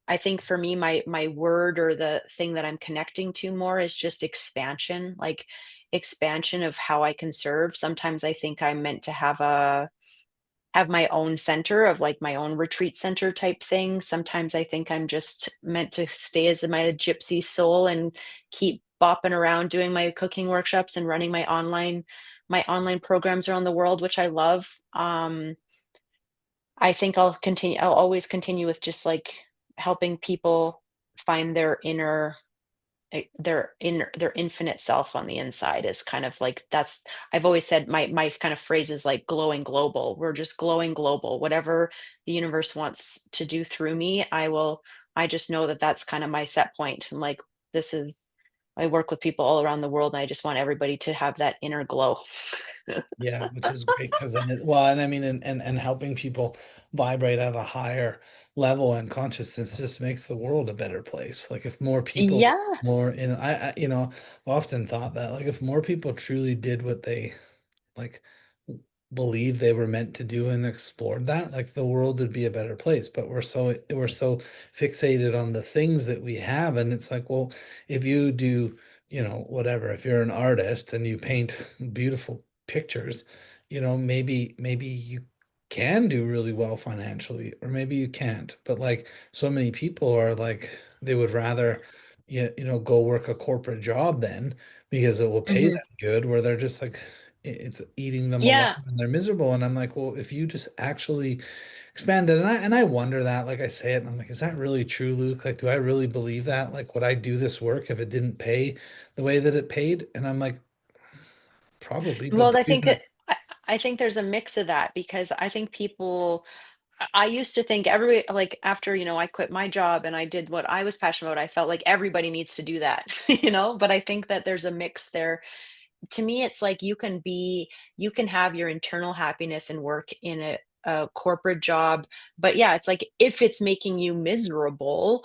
S2: I think for me my word or the thing that I'm connecting to more is just expansion, like expansion of how I can serve. Sometimes I think I'm meant to have my own center of like my own retreat center type thing. Sometimes I think I'm just meant to stay as my gypsy soul and keep bopping around doing my cooking workshops and running my online programs around the world, which I love. I think I'll always continue with just like helping people find their infinite self on the inside is kind of like that's I've always said my kind of phrase is like glowing global. We're just glowing global. Whatever the universe wants to do through me, I just know that that's kind of my set point. I'm like, this is I work with people all around the world and I just want everybody to have that inner glow.
S1: Yeah, which is great because then well, and I mean, and helping people vibrate at a higher level and consciousness just makes the world a better place. Like if more people,
S2: Yeah.
S1: more in, often thought that like if more people truly did what they like believe they were meant to do and explored that, like the world would be a better place. But we're so fixated on the things that we have, and it's like, well, if you do, whatever, if you're an artist and you paint beautiful pictures, maybe you can do really well financially, or maybe you can't. But like so many people are like they would rather go work a corporate job then because it will pay
S2: Mhm.
S1: them good, where they're just like it's eating them alive
S2: Yeah.
S1: and they're miserable. And I'm like, well, if you just actually expand it, and I wonder that, like I say it, and I'm like, is that really true, Luke? Like, do I really believe that? Like, would I do this work if it didn't pay the way that it paid? And I'm like, probably, but
S2: Well,
S1: the
S2: I think
S1: reason,
S2: it I I think there's a mix of that because I think people I used to think everybody like after, I quit my job and I did what I was passionate about, I felt like everybody needs to do that, but I think that there's a mix there. To me, it's like you can have your internal happiness and work in a corporate job. But yeah, it's like if it's making you miserable,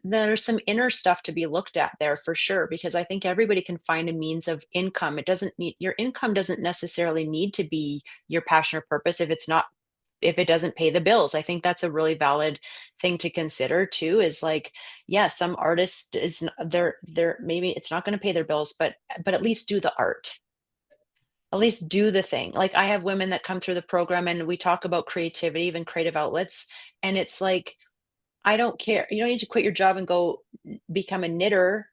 S2: there's some inner stuff to be looked at there for sure. Because I think everybody can find a means of income. It doesn't need your income doesn't necessarily need to be your passion or purpose if it doesn't pay the bills. I think that's a really valid thing to consider too, is like, yeah, some artists they're maybe it's not going to pay their bills, but at least do the art. At least do the thing. Like I have women that come through the program and we talk about creativity, even creative outlets. And it's like, I don't care. You don't need to quit your job and go become a knitter,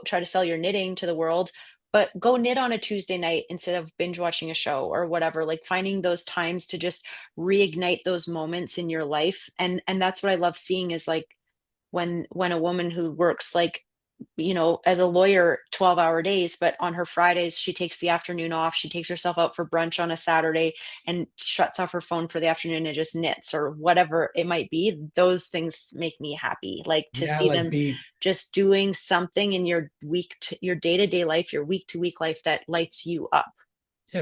S2: try to sell your knitting to the world, but go knit on a Tuesday night instead of binge watching a show or whatever. Like finding those times to just reignite those moments in your life. And that's what I love seeing is like when a woman who works like as a lawyer 12-hour days, but on her Fridays, she takes the afternoon off. She takes herself out for brunch on a Saturday and shuts off her phone for the afternoon and just knits or whatever it might be. Those things make me happy. Like to
S1: yeah,
S2: see
S1: like
S2: them just doing something in your day-to-day life, your week-to-week life that lights you up.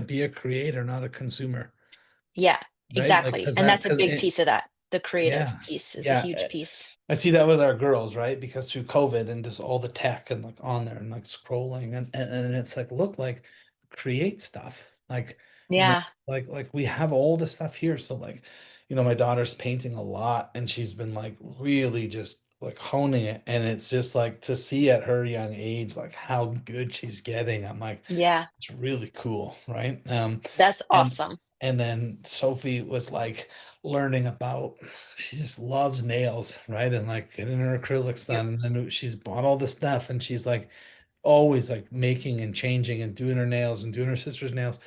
S1: be a creator, not a consumer,
S2: Yeah,
S1: right? Like,
S2: exactly. And that's a
S1: because
S2: big piece of that. The creative
S1: yeah,
S2: piece is a
S1: yeah.
S2: huge piece.
S1: I see that with our girls, right? Because through COVID and just all the tech and like on there and like scrolling and it's like, look, like create stuff. Like, you know,
S2: Yeah.
S1: like we have all the stuff here. So like, my daughter's painting a lot and she's been like really just like honing it. And it's just like to see at her young age, like how good she's getting. I'm like,
S2: Yeah.
S1: it's really cool, right?
S2: That's
S1: And
S2: awesome.
S1: and then Sophie was like learning about, she just loves nails, right? And like getting her acrylics
S2: Cute.
S1: done. And then she's bought all the stuff and she's like always like making and changing and doing her nails and doing her sister's nails.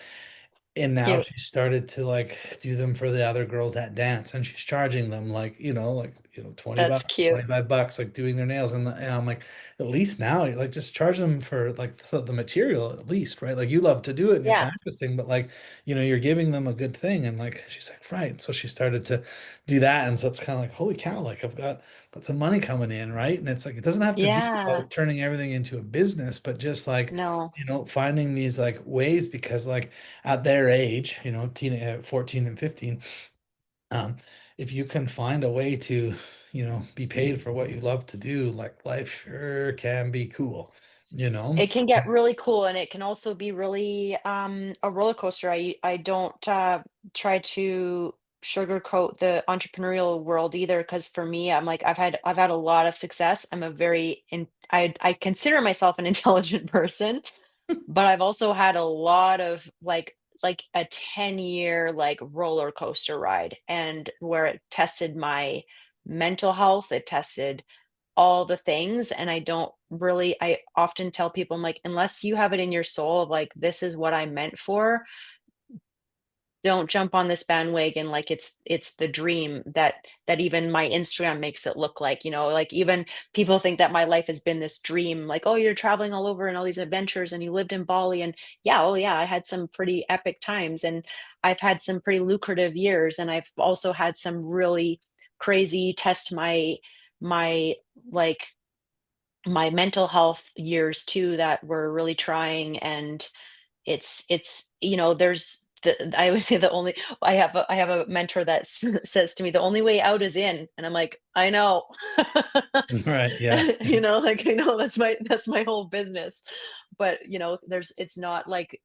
S1: And now
S2: Cute.
S1: she started to like do them for the other girls at dance, and she's charging them like, 20
S2: That's
S1: bucks,
S2: cute.
S1: 25 bucks, like doing their nails. And I'm like, at least now, like just charge them for like the material at least, right? Like you love to do it and you're
S2: Yeah.
S1: practicing, but like, you're giving them a good thing. And like, she's like, right. So she started to do that. And so it's kind of like, holy cow, like I've got some money coming in, right? And it's like, it doesn't have to be
S2: Yeah.
S1: about turning everything into a business, but just like,
S2: No.
S1: finding these like ways, because like at their age, 14 and 15, um, if you can find a way to, be paid for what you love to do, like life sure can be cool, you know?
S2: It can get really cool, and it can also be really, a roller coaster. I don't, try to sugarcoat the entrepreneurial world either. Because for me, I'm like, I've had a lot of success. I'm a very in I consider myself an intelligent person, but I've also had a lot of, like a 10-year, like, roller coaster ride, and where it tested my mental health, it tested all the things. And I often tell people, I'm like, unless you have it in your soul of like, this is what I'm meant for, don't jump on this bandwagon like it's the dream that even my Instagram makes it look like, like, even people think that my life has been this dream, like, oh, you're traveling all over and all these adventures and you lived in Bali. And yeah, oh yeah, I had some pretty epic times, and I've had some pretty lucrative years, and I've also had some really crazy test my like my mental health years too that were really trying. And there's I always say the only I have a mentor that says to me, the only way out is in. And I'm like, I know.
S1: Right. Yeah.
S2: Like, I know that's my whole business. But it's not like,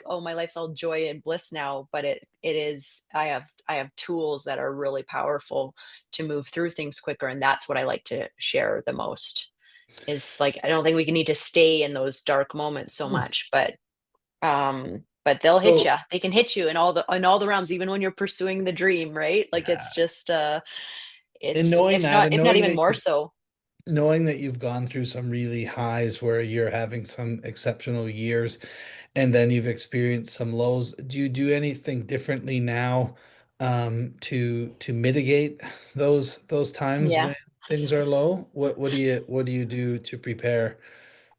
S2: oh, my life's all joy and bliss now, but it is. I have tools that are really powerful to move through things quicker. And that's what I like to share the most, is like, I don't think we need to stay in those dark moments so
S1: Hmm.
S2: much, but they'll hit
S1: So,
S2: you. They can hit you in all the realms, even when you're pursuing the dream, right? Like,
S1: yeah.
S2: it's just,
S1: And
S2: it's
S1: knowing
S2: if
S1: that,
S2: not
S1: and
S2: if not even more so.
S1: knowing that you've gone through some really highs where you're having some exceptional years, and then you've experienced some lows, do you do anything differently now, to mitigate those times
S2: Yeah.
S1: when things are low? What do you do to prepare?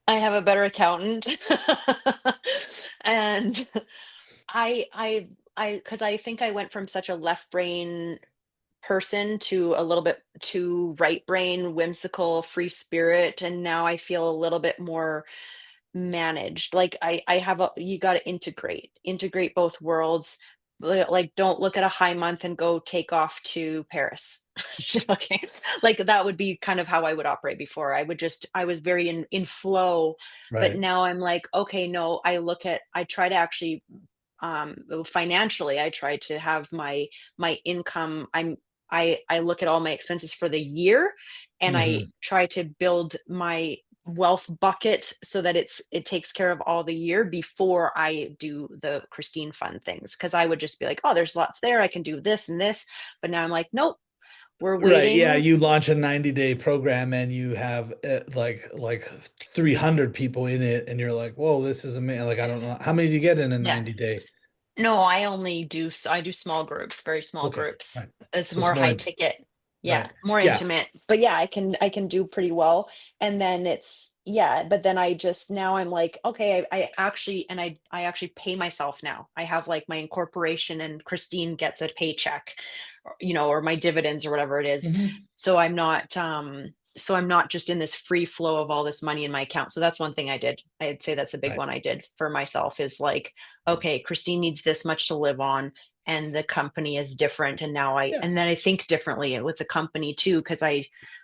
S2: I have a better accountant. And because I think I went from such a left brain person to a little bit to right brain, whimsical, free spirit, and now I feel a little bit more managed. Like, I have a you got to integrate both worlds. Like, don't look at a high month and go take off to Paris. Okay. Like, that would be kind of how I would operate before. I was very in flow. But
S1: Right.
S2: now I'm like, okay, no, I try to actually, financially, I try to have my income. I look at all my expenses for the year, and I
S1: Hmm.
S2: try to build my wealth bucket so that it takes care of all the year before I do the Christine fund things. Because I would just be like, oh, there's lots there, I can do this and this. But now I'm like, nope, we're
S1: Right. Yeah.
S2: waiting.
S1: You launch a 90-day program and you have like 300 people in it, and you're like, whoa, this is amazing. Like, I don't know. How many do you get in a
S2: Yeah.
S1: 90-day?
S2: No, I do small groups, very small
S1: Okay.
S2: groups.
S1: Right.
S2: It's
S1: So it's
S2: more
S1: more
S2: high
S1: into,
S2: ticket. Yeah,
S1: right.
S2: more
S1: Yeah.
S2: intimate. But yeah, I can do pretty well. And then but then now I'm like, okay, I actually pay myself now. I have like my incorporation, and Christine gets a paycheck, or my dividends or whatever it is.
S1: Hmm.
S2: So I'm not just in this free flow of all this money in my account. So that's one thing I did. I'd say that's a big
S1: Right.
S2: one I did for myself, is like, okay, Christine needs this much to live on, and the company is different. And now
S1: Yeah.
S2: and then I think differently with the company too, because
S1: You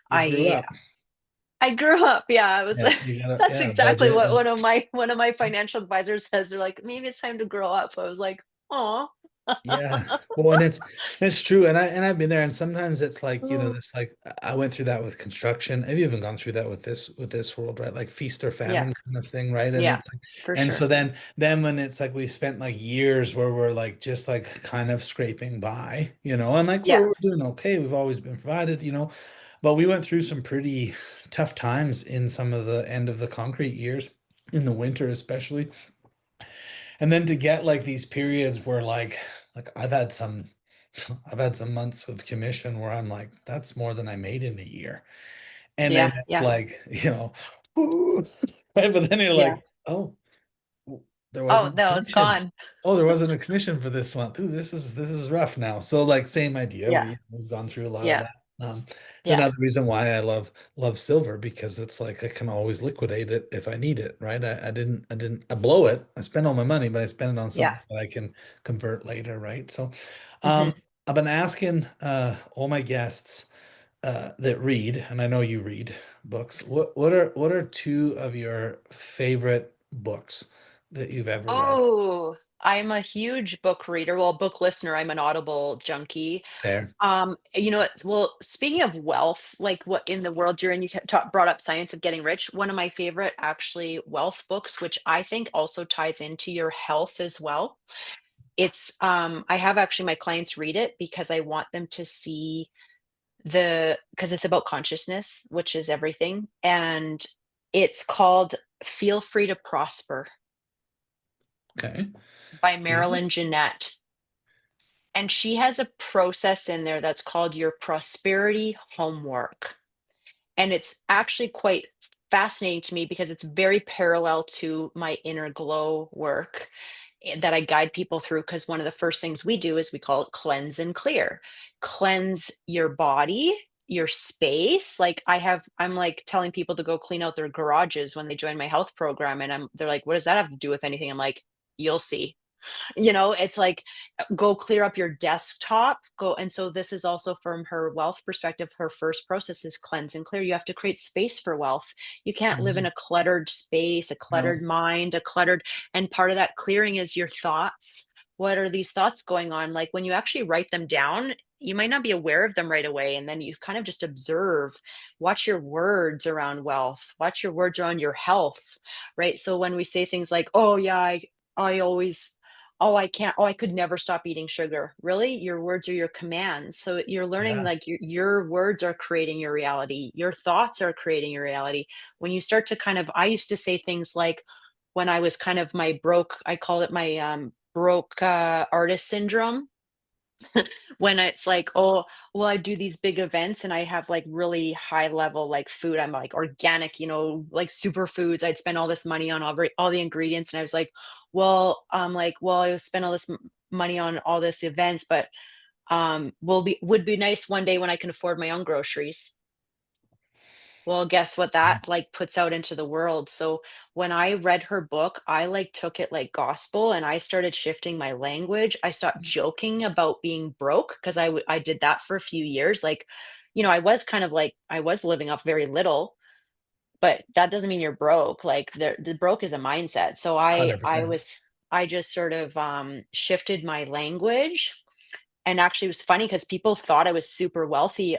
S1: grew
S2: I
S1: up.
S2: I grew up. Yeah, I was
S1: Yeah.
S2: like,
S1: You gotta,
S2: that's
S1: yeah,
S2: exactly
S1: budget
S2: what
S1: and
S2: one of my financial advisors says. They're like, maybe it's time to grow up. I was like, oh.
S1: yeah. Well, and it's true. And I've been there. And sometimes it's like, this, like, I went through that with construction. I've even gone through that with this world, right? Like feast or
S2: Yeah,
S1: famine kind of thing, right? And
S2: yeah,
S1: it's like,
S2: for
S1: and so
S2: sure.
S1: then when it's like we spent like years where we're like just like kind of scraping by, and like
S2: Yeah.
S1: we're doing okay. We've always been provided. But we went through some pretty tough times in some of the end of the concrete years, in the winter especially. And then to get like these periods where like I've had some months of commission where I'm like, that's more than I made in a year. And then
S2: Yeah,
S1: it's
S2: yeah,
S1: like, ooh, right? But then you're
S2: yeah.
S1: like, oh, there
S2: Oh,
S1: wasn't a
S2: no, it's
S1: commission.
S2: gone.
S1: Oh, there wasn't a commission for this month. Ooh, this is rough now. So like same idea.
S2: Yeah,
S1: We've gone through a lot of
S2: yeah,
S1: that. Um, it's
S2: yeah.
S1: another reason why I love silver, because it's like I can always liquidate it if I need it, right? I blow it. I spend all my money, but I spend it on
S2: Yeah.
S1: something that I can convert later, right? So
S2: Mhm.
S1: I've been asking all my guests that read, and I know you read books. What are two of your favorite books that you've ever read?
S2: Oh, I'm a huge book reader. Well, book listener. I'm an Audible junkie.
S1: Fair.
S2: You know what? Well, speaking of wealth, like what in the world you're in, you brought up Science of Getting Rich. One of my favorite, actually, wealth books, which I think also ties into your health as well. I have actually my clients read it because I want them to see because it's about consciousness, which is everything. And it's called Feel Free to Prosper
S1: Okay.
S2: by
S1: Feel.
S2: Marilyn Jeanette. And she has a process in there that's called your prosperity homework. And it's actually quite fascinating to me because it's very parallel to my inner glow work that I guide people through. Because one of the first things we do is we call it cleanse and clear. Cleanse your body, your space. Like I'm like telling people to go clean out their garages when they join my health program. And they're like, what does that have to do with anything? I'm like, you'll see. It's like go clear up your desktop, go. And so this is also from her wealth perspective. Her first process is cleanse and clear. You have to create space for wealth. You can't live in
S1: Mhm.
S2: a cluttered space, a cluttered
S1: No.
S2: mind, and part of that clearing is your thoughts. What are these thoughts going on? Like when you actually write them down, you might not be aware of them right away. And then you kind of just observe, watch your words around wealth, watch your words around your health, right? So when we say things like, oh yeah, I always oh, I can't. Oh, I could never stop eating sugar. Really? Your words are your commands. So you're learning
S1: Yeah.
S2: like your words are creating your reality. Your thoughts are creating your reality. When you start to I used to say things like when I was kind of my broke, I called it my broke artist syndrome when it's like, oh, well, I do these big events and I have like really high level like food. I'm like organic, like superfoods. I'd spend all this money on all the ingredients. And I was like, well, I'm like, well, I spend all this money on all this events, but would be nice one day when I can afford my own groceries. Well, guess what that like puts out into the world. So when I read her book, I like took it like gospel and I started shifting my language. I stopped joking about being broke because I did that for a few years. Like, I was kind of like I was living off very little, but that doesn't mean you're broke. Like the broke is a mindset. So
S1: $100.
S2: I just sort of shifted my language, and actually, it was funny because people thought I was super wealthy,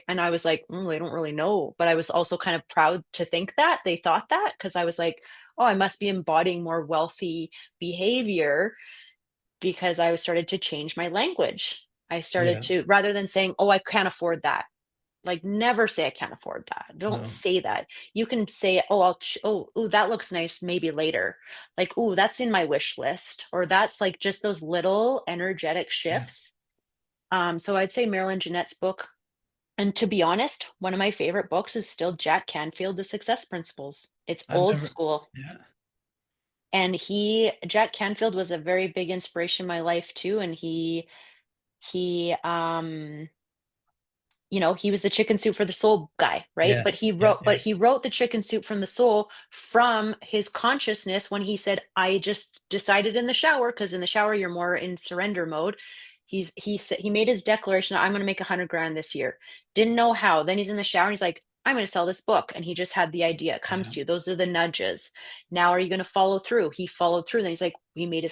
S2: and I was like, I don't really know." But I was also kind of proud to think that they thought that because I was like, "Oh, I must be embodying more wealthy behavior," because I started to change my language. I started
S1: Yeah.
S2: to rather than saying, "Oh, I can't afford that." Like, never say, "I can't afford that." Don't
S1: No.
S2: say that. You can say, "Oh, oh, ooh, that looks nice, maybe later." Like, "Ooh, that's in my wish list," or that's, like, just those little energetic
S1: Yeah.
S2: shifts. So I'd say Marilyn Jeanette's book. And to be honest, one of my favorite books is still Jack Canfield, The Success Principles. It's
S1: I've
S2: old
S1: never.
S2: school.
S1: Yeah.
S2: And Jack Canfield was a very big inspiration in my life too. And he, he was the chicken soup for the soul guy, right?
S1: Yeah. Yeah.
S2: But
S1: Yeah.
S2: he wrote the chicken soup from the soul from his consciousness when he said, I just decided in the shower, because in the shower you're more in surrender mode. He said he made his declaration, I'm gonna make 100 grand this year. Didn't know how. Then he's in the shower and he's like, I'm gonna sell this book. And he just had the idea. It comes
S1: Yeah.
S2: to you. Those are the nudges. Now are you gonna follow through? He followed through. Then he's like, he made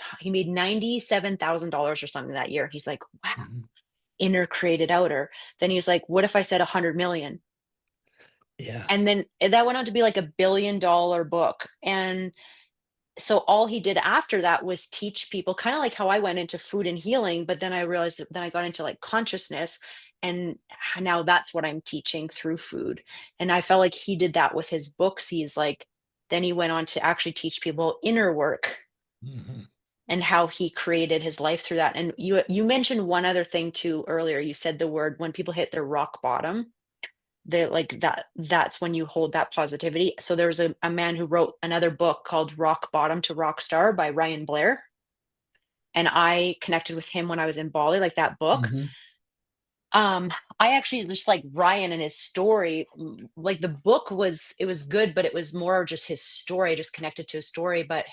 S2: $97,000 or something that year. He's like, wow,
S1: Mhm.
S2: inner created outer. Then he was like, what if I said 100 million?
S1: Yeah.
S2: And then that went on to be like $1 billion book. And so all he did after that was teach people, kind of like how I went into food and healing, but then I realized that then I got into like consciousness, and now that's what I'm teaching through food. And I felt like he did that with his books. He's like, then he went on to actually teach people inner work
S1: Mhm.
S2: and how he created his life through that. And you mentioned one other thing too earlier. You said the word when people hit their rock bottom, they like that's when you hold that positivity. So there was a man who wrote another book called Rock Bottom to Rock Star by Ryan Blair. And I connected with him when I was in Bali, like that book.
S1: Mhm.
S2: Um, I actually just like Ryan and his story, like the book it was good, but it was more just his story. I just connected to his story, but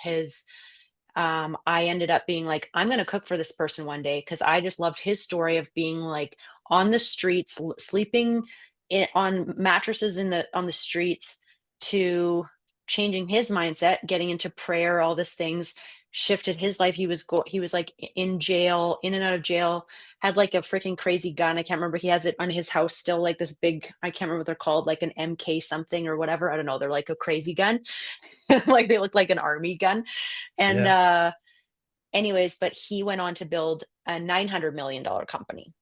S2: I ended up being like, I'm going to cook for this person one day because I just loved his story of being like on the streets, sleeping on mattresses in the on the streets, to changing his mindset, getting into prayer, all these things shifted his life. He was like in jail, in and out of jail, had like a freaking crazy gun. I can't remember. He has it on his house still, like this big, I can't remember what they're called, like an MK something or whatever. I don't know. They're like a crazy gun. Like they look like an army gun. And
S1: Yeah.
S2: anyways, but he went on to build a $900 million company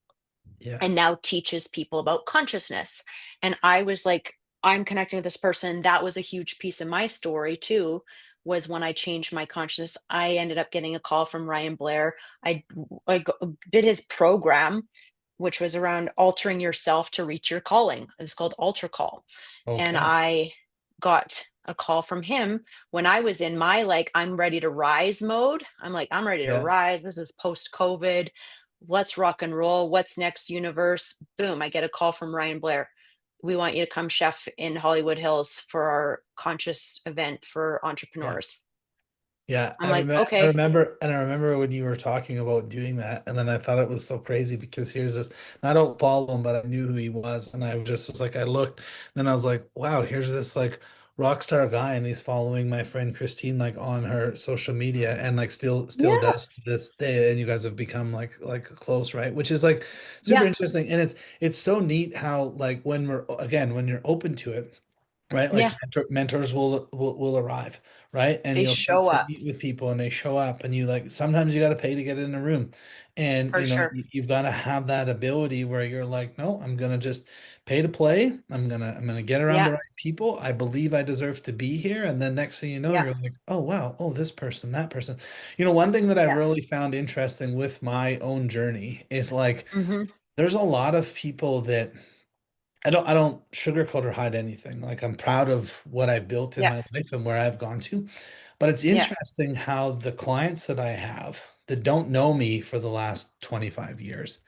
S1: Yeah.
S2: and now teaches people about consciousness. And I was like, I'm connecting with this person. That was a huge piece of my story too, was when I changed my consciousness. I ended up getting a call from Ryan Blair. Did his program, which was around altering yourself to reach your calling. It was called Alter Call. And
S1: Okay.
S2: I got a call from him when I was in my like, I'm ready to rise mode. I'm like, I'm ready to
S1: Yeah.
S2: rise. This is post COVID. Let's rock and roll. What's next, universe? Boom. I get a call from Ryan Blair. We want you to come chef in Hollywood Hills for our conscious event for
S1: Yeah.
S2: entrepreneurs.
S1: Yeah,
S2: I'm like,
S1: I
S2: okay.
S1: remember, and I remember when you were talking about doing that, and then I thought it was so crazy because here's this, and I don't follow him, but I knew who he was, and I just was like, I looked, then I was like, wow, here's this like rock star guy, and he's following my friend Christine like on her social media, and like still
S2: Yeah.
S1: does to this day, and you guys have become like close, right? Which is like super
S2: Yeah.
S1: interesting, and it's so neat how like when we're again when you're open to it, right? Like
S2: Yeah.
S1: mentors will arrive, right? And
S2: They
S1: you'll start
S2: show
S1: to
S2: up
S1: meet with people and they show up and you like sometimes you got to pay to get in a room. And
S2: for sure.
S1: you've got to have that ability where you're like, no, I'm gonna just pay to play. I'm gonna get around
S2: Yeah.
S1: the right people. I believe I deserve to be here. And then next thing you know,
S2: Yeah.
S1: you're like, oh wow, oh this person, that person. One thing that I've
S2: Yeah.
S1: really found interesting with my own journey is like
S2: Hmm.
S1: there's a lot of people that I don't sugarcoat or hide anything. Like I'm proud of what I've built in
S2: Yeah.
S1: my life and where I've gone to. But it's
S2: Yeah.
S1: interesting how the clients that I have that don't know me for the last 25 years,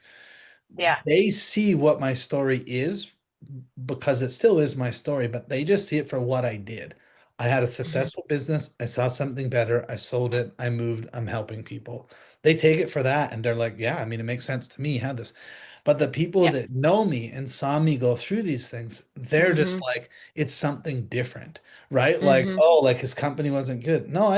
S2: Yeah.
S1: they see what my story is because it still is my story, but they just see it for what I did. I had a
S2: Hmm.
S1: successful business. I saw something better. I sold it. I moved. I'm helping people. They take it for that and they're like, yeah, I mean, it makes sense to me. Had this. But the people
S2: Yeah.
S1: that know me and saw me go through these things, they're just
S2: Hmm.
S1: like, it's something different, right? Like,
S2: Hmm.
S1: oh, like his company wasn't good. No,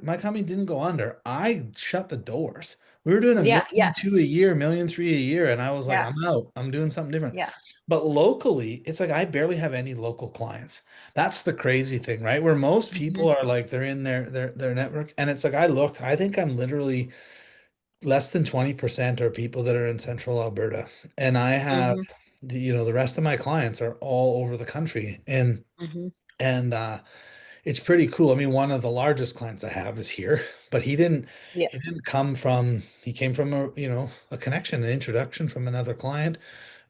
S1: my company didn't go under. I shut the doors. We were doing a
S2: Yeah.
S1: million
S2: Yeah.
S1: two a year, million three a year. And I was like,
S2: Yeah.
S1: I'm out. I'm doing something different.
S2: Yeah.
S1: But locally, it's like I barely have any local clients. That's the crazy thing, right? Where most
S2: Hmm.
S1: people are like they're in their network. And it's like I think I'm literally less than 20% are people that are in central Alberta. And I have
S2: Hmm.
S1: the rest of my clients are all over the country.
S2: Hmm.
S1: And it's pretty cool. I mean, one of the largest clients I have is here, but
S2: Yeah.
S1: he came from a connection, an introduction from another client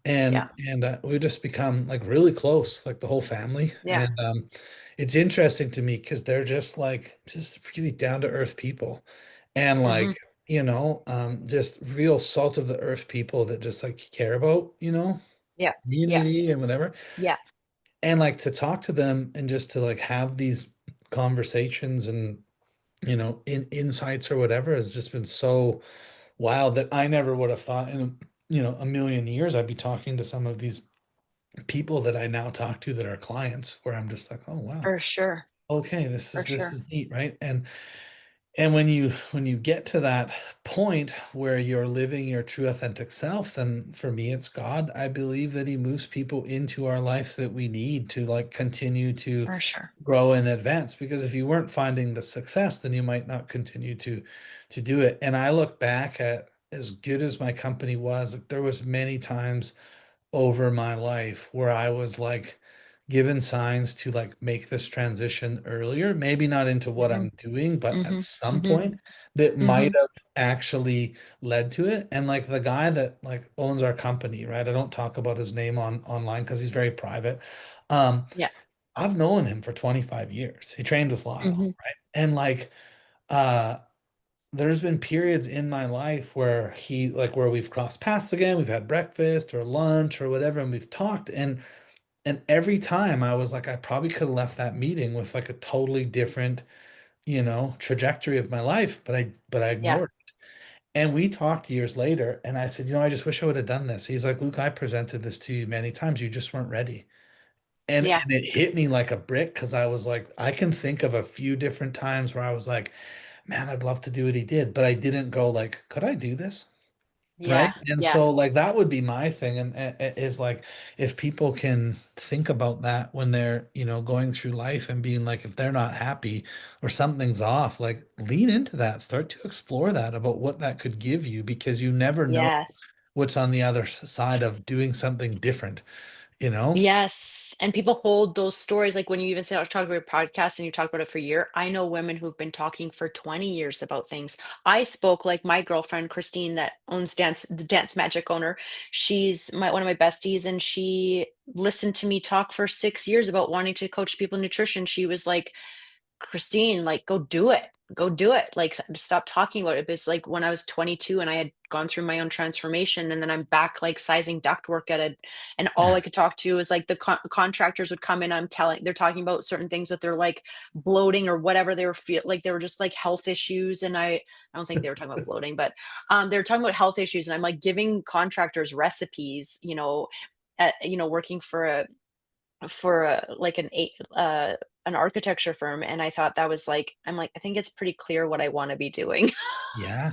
S2: Yeah.
S1: and we just become like really close, like the whole family.
S2: Yeah.
S1: And it's interesting to me because they're just really down to earth people, and
S2: Hmm.
S1: like just real salt of the earth people that just like care about
S2: Yeah. Yeah.
S1: community and whatever.
S2: Yeah.
S1: And like to talk to them and just to like have these conversations and insights or whatever has just been so wild that I never would have thought in a million years I'd be talking to some of these people that I now talk to that are clients where I'm just like, oh wow,
S2: For sure.
S1: okay, this
S2: For
S1: is this
S2: sure.
S1: is neat, right? And when you get to that point where you're living your true authentic self, then for me it's God. I believe that he moves people into our life that we need to like continue to
S2: For sure.
S1: grow and advance. Because if you weren't finding the success, then you might not continue to do it. And I look back at as good as my company was, like there was many times over my life where I was like given signs to like make this transition earlier, maybe not into what
S2: Hmm.
S1: I'm doing, but at
S2: Hmm.
S1: some
S2: Hmm.
S1: point that
S2: Hmm.
S1: might have actually led to it. And like the guy that like owns our company, right? I don't talk about his name online because he's very private. Um,
S2: Yeah.
S1: I've known him for 25 years. He trained with Lyle,
S2: Hmm.
S1: right? And like uh there's been periods in my life where where we've crossed paths again, we've had breakfast or lunch or whatever, and we've talked. And every time I was like, I probably could have left that meeting with like a totally different, trajectory of my life, but I
S2: Yeah.
S1: ignored it. And we talked years later, and I said, I just wish I would have done this. He's like, Luke, I presented this to you many times. You just weren't ready.
S2: Yeah.
S1: And it hit me like a brick because I was like, I can think of a few different times where I was like, man, I'd love to do what he did, but I didn't go like, could I do this? Right.
S2: Yeah.
S1: And
S2: Yeah.
S1: so like that would be my thing. And is like if people can think about that when they're, going through life and being like, if they're not happy or something's off, like lean into that, start to explore that about what that could give you because you never know
S2: Yes.
S1: what's on the other side of doing something different, you know?
S2: Yes. And people hold those stories, like when you even say, I talk about your podcast and you talk about it for a year. I know women who've been talking for 20 years about things. I spoke like my girlfriend, Christine, that owns the Dance Magic owner. She's one of my besties, and she listened to me talk for 6 years about wanting to coach people in nutrition. She was like, Christine, like, go do it. Go do it. Like, stop talking about it. But it's like when I was 22 and I had gone through my own transformation, and then I'm back like sizing ductwork at it, and all I could talk to is like the contractors would come in. They're talking about certain things with their like bloating or whatever they were like they were just like health issues. And I don't think they were talking about bloating, but they were talking about health issues. And I'm like giving contractors recipes, working like an architecture firm, and I thought that was like, I'm like, I think it's pretty clear what I want to be doing.
S1: Yeah.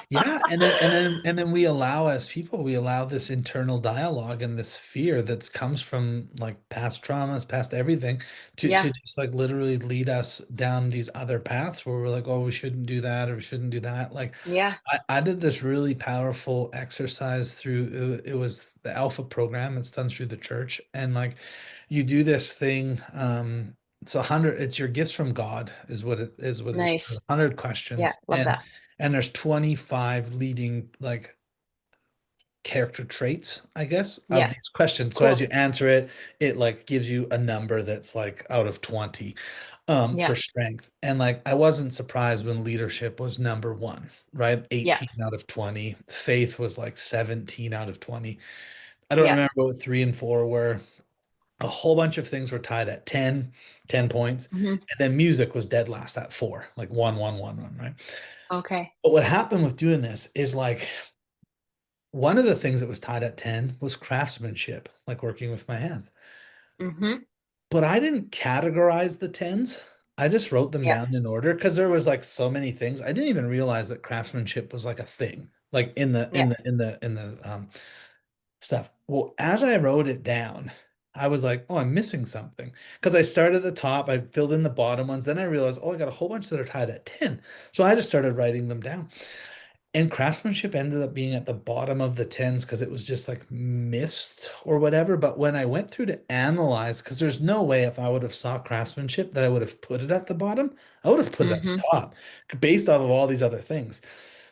S1: Yeah. And then we allow as people, we allow this internal dialogue and this fear that comes from like past traumas, past everything to
S2: Yeah.
S1: just like literally lead us down these other paths where we're like, oh, we shouldn't do that or we shouldn't do that. Like
S2: Yeah.
S1: I did this really powerful exercise through it was the Alpha program. It's done through the church. And like you do this thing, so 100, it's your gifts from God is what it is.
S2: Nice.
S1: 100
S2: Yeah,
S1: questions.
S2: love
S1: And
S2: that.
S1: there's 25 leading like character traits, I guess, of
S2: Yeah.
S1: these questions. So as
S2: Cool.
S1: you answer it, it like gives you a number that's like out of 20
S2: Yeah.
S1: for strength. And like I wasn't surprised when leadership was number one, right?
S2: Yeah.
S1: 18 out of 20. Faith was like 17 out of 20. I don't
S2: Yeah.
S1: remember what three and four were. A whole bunch of things were tied at 10 points.
S2: Hmm.
S1: And then music was dead last at four, like one, one, one, one, right?
S2: Okay.
S1: But what happened with doing this is like one of the things that was tied at 10 was craftsmanship, like working with my hands.
S2: Hmm.
S1: But I didn't categorize the tens. I just wrote them
S2: Yeah.
S1: down in order because there was like so many things. I didn't even realize that craftsmanship was like a thing, like
S2: Yeah.
S1: in the stuff. Well, as I wrote it down, I was like, oh, I'm missing something. Because I started at the top, I filled in the bottom ones, then I realized, oh, I got a whole bunch that are tied at 10. So I just started writing them down. And craftsmanship ended up being at the bottom of the tens because it was just like missed or whatever. But when I went through to analyze, because there's no way if I would have saw craftsmanship that I would have put it at the bottom, I would have put it at the
S2: Hmm.
S1: top based off of all these other things.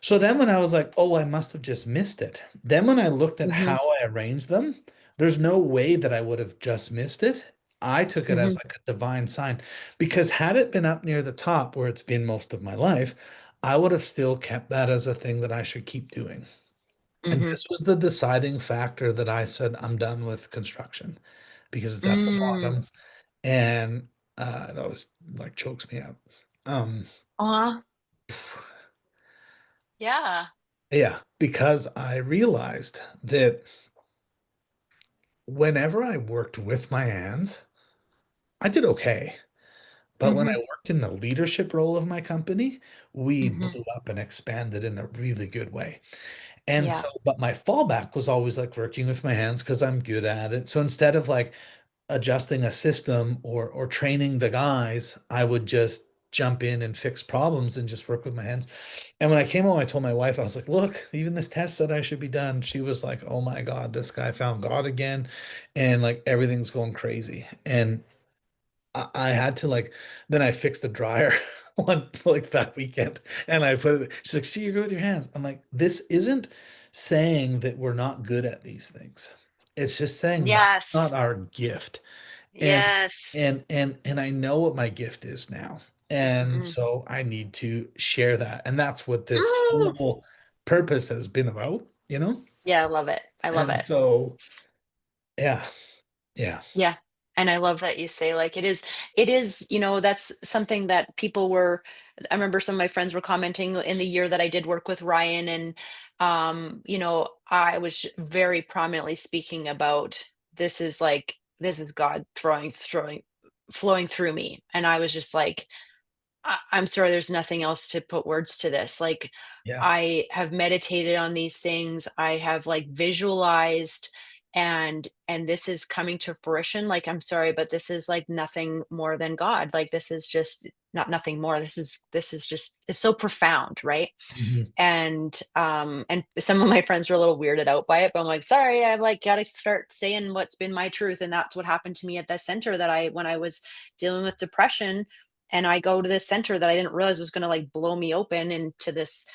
S1: So then when I was like, oh, I must have just missed it. Then when I looked at
S2: Hmm.
S1: how I arranged them, there's no way that I would have just missed it. I took it as
S2: Hmm.
S1: like a divine sign because had it been up near the top where it's been most of my life, I would have still kept that as a thing that I should keep doing. And
S2: Hmm.
S1: this was the deciding factor that I said, I'm done with construction because it's at the
S2: Mm.
S1: bottom and it always like chokes me out. Um,
S2: Aw. Yeah.
S1: yeah, because I realized that whenever I worked with my hands, I did okay. But when I
S2: Hmm.
S1: worked in the leadership role of my company, we
S2: Hmm.
S1: blew up and expanded in a really good way. And
S2: Yeah.
S1: so, but my fallback was always like working with my hands because I'm good at it. So instead of like adjusting a system or training the guys, I would just jump in and fix problems and just work with my hands. And when I came home, I told my wife, I was like, look, even this test said I should be done. She was like, oh my God, this guy found God again. And like everything's going crazy. And I had to like, then I fixed the dryer one like that weekend and I put it, she's like, see, you're good with your hands. I'm like, this isn't saying that we're not good at these things. It's just saying that's
S2: Yes.
S1: not our gift. And
S2: Yes.
S1: and I know what my gift is now. And
S2: Hmm.
S1: so I need to share that. And that's what this
S2: Mm.
S1: whole purpose has been about, you know?
S2: Yeah, I love it. I love
S1: And
S2: it.
S1: so yeah, yeah.
S2: Yeah. And I love that you say, like, it is, that's something that people were I remember some of my friends were commenting in the year that I did work with Ryan, and, I was very prominently speaking about, this is God flowing through me, and I was just like, I'm sorry, there's nothing else to put words to this. Like,
S1: Yeah.
S2: I have meditated on these things. I have like visualized, and this is coming to fruition. Like, I'm sorry, but this is like nothing more than God. Like, this is just not nothing more. This is just, it's so profound, right?
S1: Mhm.
S2: And some of my friends were a little weirded out by it, but I'm like, sorry, I've like got to start saying what's been my truth. And that's what happened to me at that center, that when I was dealing with depression, and I go to this center that I didn't realize was going to like blow me open into this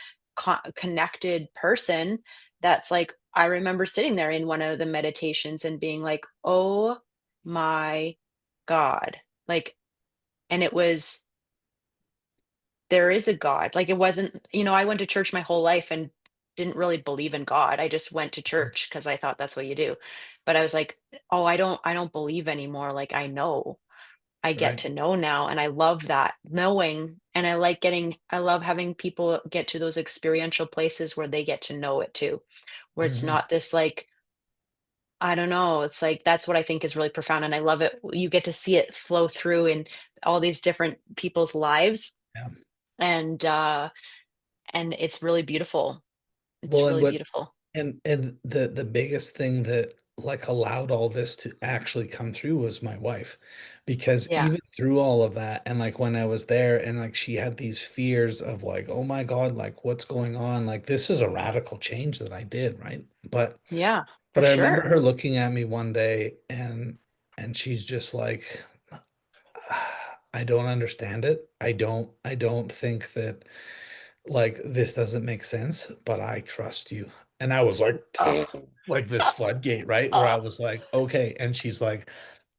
S2: connected person. That's like, I remember sitting there in one of the meditations and being like, oh my God. Like, and it was, there is a God. Like, it wasn't, I went to church my whole life and didn't really believe in God. I just went to church because I thought that's what you do. But I was like, oh, I don't believe anymore. Like, I know. I get
S1: Right.
S2: to know now, and I love that knowing, and I love having people get to those experiential places where they get to know it too, where it's
S1: Mhm.
S2: not this like, I don't know, it's like, that's what I think is really profound, and I love it. You get to see it flow through in all these different people's lives,
S1: Yeah.
S2: and it's really beautiful. It's
S1: Well, and
S2: really
S1: what
S2: beautiful.
S1: and the biggest thing that like allowed all this to actually come through was my wife. Because
S2: Yeah.
S1: even through all of that, and like when I was there and like she had these fears of like, oh my God, like what's going on? Like this is a radical change that I did, right?
S2: Yeah, for
S1: But I remember
S2: sure.
S1: her looking at me one day and she's just like, I don't understand it. I don't think that like this doesn't make sense, but I trust you. And I was like,
S2: Oh,
S1: like this floodgate, right? Where I
S2: oh,
S1: was like, okay. And she's like,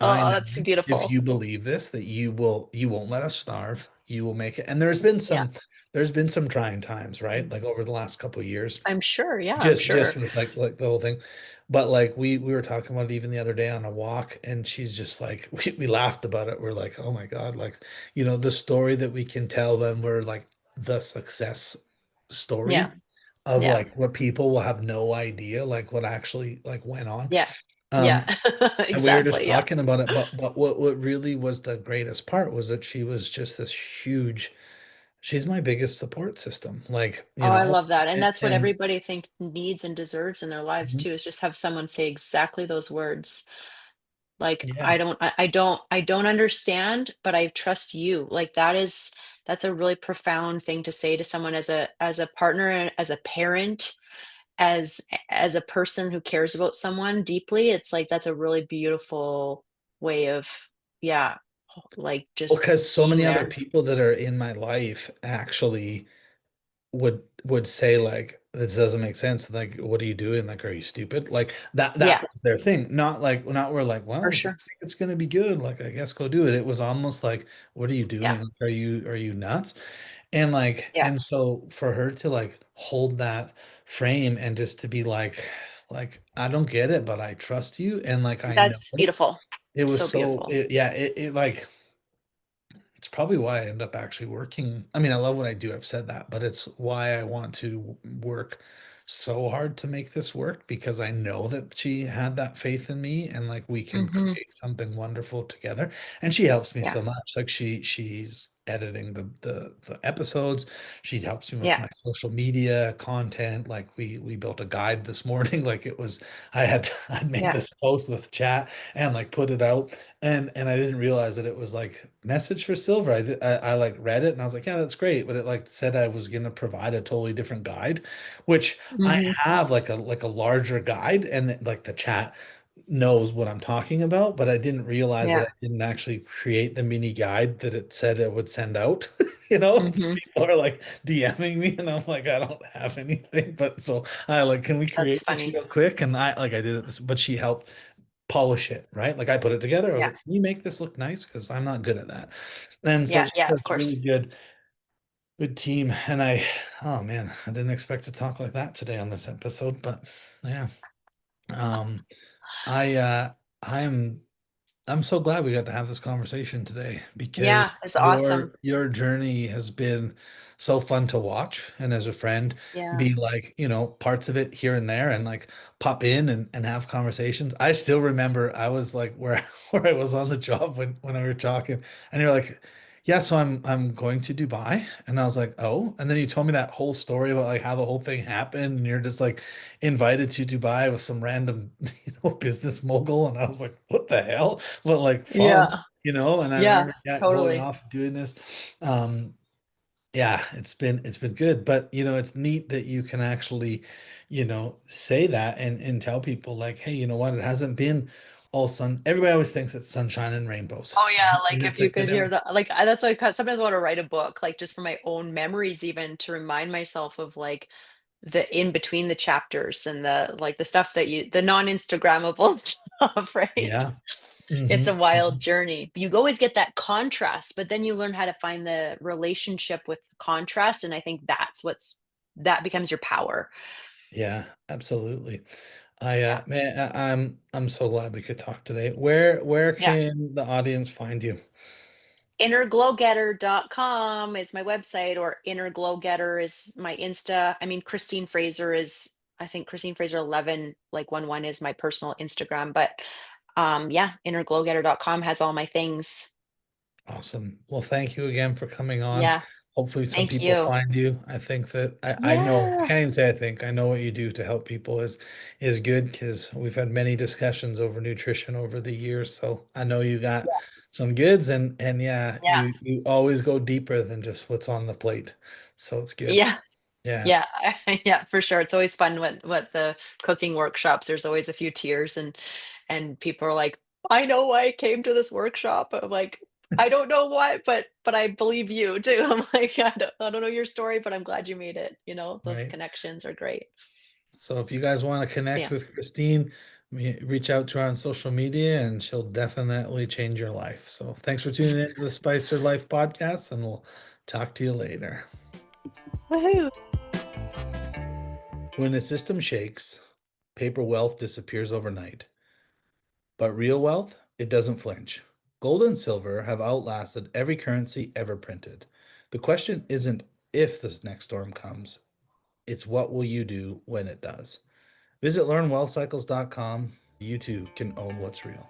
S1: I
S2: oh,
S1: know
S2: that's
S1: if
S2: beautiful.
S1: you believe this, that you won't let us starve. You will make it. And
S2: Yeah.
S1: there's been some trying times, right? Like over the last couple of years,
S2: I'm sure, yeah, I'm
S1: just
S2: sure.
S1: with like the whole thing. But like we were talking about it even the other day on a walk, and she's just like we laughed about it. We're like, oh my God, like the story that we can tell them, we're like the success
S2: Yeah,
S1: story of
S2: yeah.
S1: like what people will have no idea like what actually like went on.
S2: Yeah. Yeah.
S1: Um and we were just
S2: Exactly, yeah.
S1: talking about it, but what really was the greatest part was that she was just this huge, she's my biggest support system, like,
S2: Oh, I love that, and that's what
S1: and
S2: everybody think needs and deserves in their lives
S1: mhm,
S2: too, is just have someone say exactly those words. Like,
S1: yeah.
S2: I don't understand, but I trust you. Like, that's a really profound thing to say to someone, as a partner, as a parent, as a person who cares about someone deeply. It's like, that's a really beautiful way of, yeah, like,
S1: Well,
S2: just
S1: because so
S2: being
S1: many other
S2: there.
S1: people that are in my life actually would say like this doesn't make sense, like what are you doing, like are you stupid, like that
S2: Yeah,
S1: was their thing, not like not we're like,
S2: for
S1: well, if you
S2: sure.
S1: think it's gonna be good, like I guess go do it. It was almost like, what are you
S2: Yeah,
S1: doing, like, are you nuts? And like
S2: yeah.
S1: and so for her to like hold that frame and just to be like I don't get it, but I trust you, and like I know
S2: That's
S1: it,
S2: beautiful.
S1: it was
S2: So
S1: so
S2: beautiful.
S1: yeah, it like it's probably why I end up actually working. I mean, I love what I do. I've said that, but it's why I want to work so hard to make this work, because I know that she had that faith in me and like we can
S2: Mhm.
S1: create something wonderful together. And she helps me
S2: Yeah,
S1: so much. Like she's editing the episodes. She helps me with
S2: yeah,
S1: my social media content. Like we built a guide this morning. Like it was I made
S2: yeah,
S1: this post with chat and like put it out, and I didn't realize that it was like message for silver. I like read it and I was like, yeah, that's great. But it like said I was gonna provide a totally different guide, which I
S2: mhm,
S1: have like a larger guide, and like the chat knows what I'm talking about, but I didn't realize that
S2: yeah,
S1: I didn't actually create the mini guide that it said it would send out. And so
S2: mhm.
S1: people are like DMing me, and I'm like, I don't have anything. But so I like, can we
S2: That's
S1: create this
S2: funny.
S1: real quick? And I did it, but she helped polish it, right? Like I put it together. I was
S2: Yeah,
S1: like, can you make this look nice? Because I'm not good at that. And so
S2: yeah,
S1: it's
S2: yeah,
S1: just
S2: of
S1: it's really
S2: course.
S1: good team. And oh man, I didn't expect to talk like that today on this episode, but yeah. Um, I I'm I'm so glad we got to have this conversation today
S2: Yeah,
S1: because
S2: it's awesome.
S1: your journey has been so fun to watch, and as a friend
S2: Yeah.
S1: be like, parts of it here and there, and like pop in and have conversations. I still remember I was like where where I was on the job when we were talking, and you're like, yeah, so I'm going to Dubai. And I was like, oh. And then you told me that whole story about like how the whole thing happened, and you're just like invited to Dubai with some random, business mogul. And I was like, what the hell? But like fun,
S2: Yeah.
S1: and I
S2: Yeah,
S1: remember, yeah, going
S2: totally.
S1: off doing this. Um, yeah, it's been good. But it's neat that you can actually, say that and tell people like, hey, you know what? It hasn't been all sun. Everybody always thinks it's sunshine and rainbows.
S2: Oh yeah,
S1: And
S2: like if
S1: it's
S2: you
S1: like they
S2: could hear
S1: never,
S2: the like that's why I sometimes want to write a book, like just for my own memories, even to remind myself of like the in between the chapters and the like the stuff that the non-Instagrammable stuff, right?
S1: yeah.
S2: It's a
S1: Hmm.
S2: wild journey. You always get that contrast, but then you learn how to find the relationship with contrast, and I think that becomes your power.
S1: Yeah, absolutely.
S2: Yeah.
S1: Man, I'm so glad we could talk today. Where
S2: Yeah.
S1: can the audience find you?
S2: Innerglowgetter.com is my website, or innerglowgetter is my Insta. I mean, Christine Fraser is, I think Christine Fraser 11, like 1 is my personal Instagram. But yeah, innerglowgetter.com has all my things.
S1: Awesome. Well, thank you again for coming on.
S2: Yeah.
S1: Hopefully some
S2: Thank
S1: people
S2: you.
S1: find you. I think that I know, I
S2: Yeah.
S1: can't even say I think, I know what you do to help people is good, because we've had many discussions over nutrition over the years. So I know you got some goods, and yeah,
S2: Yeah.
S1: you always go deeper than just what's on the plate. So it's good.
S2: Yeah.
S1: Yeah,
S2: Yeah. Yeah, for sure. It's always fun what the cooking workshops, there's always a few tears, and people are like, "I know why I came to this workshop." I'm like, "I don't know why, but I believe you too." I'm like, "I don't know your story, but I'm glad you made it." Those
S1: right.
S2: connections are great.
S1: So if you guys want to connect
S2: Yeah.
S1: with Christine, reach out to her on social media, and she'll definitely change your life. So thanks for tuning in to the Spicer Life podcast, and we'll talk to you later.
S2: Woohoo.
S1: When the system shakes, paper wealth disappears overnight. But real wealth, it doesn't flinch. Gold and silver have outlasted every currency ever printed. The question isn't if this next storm comes, it's what will you do when it does. Visit learnwealthcycles.com. You too can own what's real.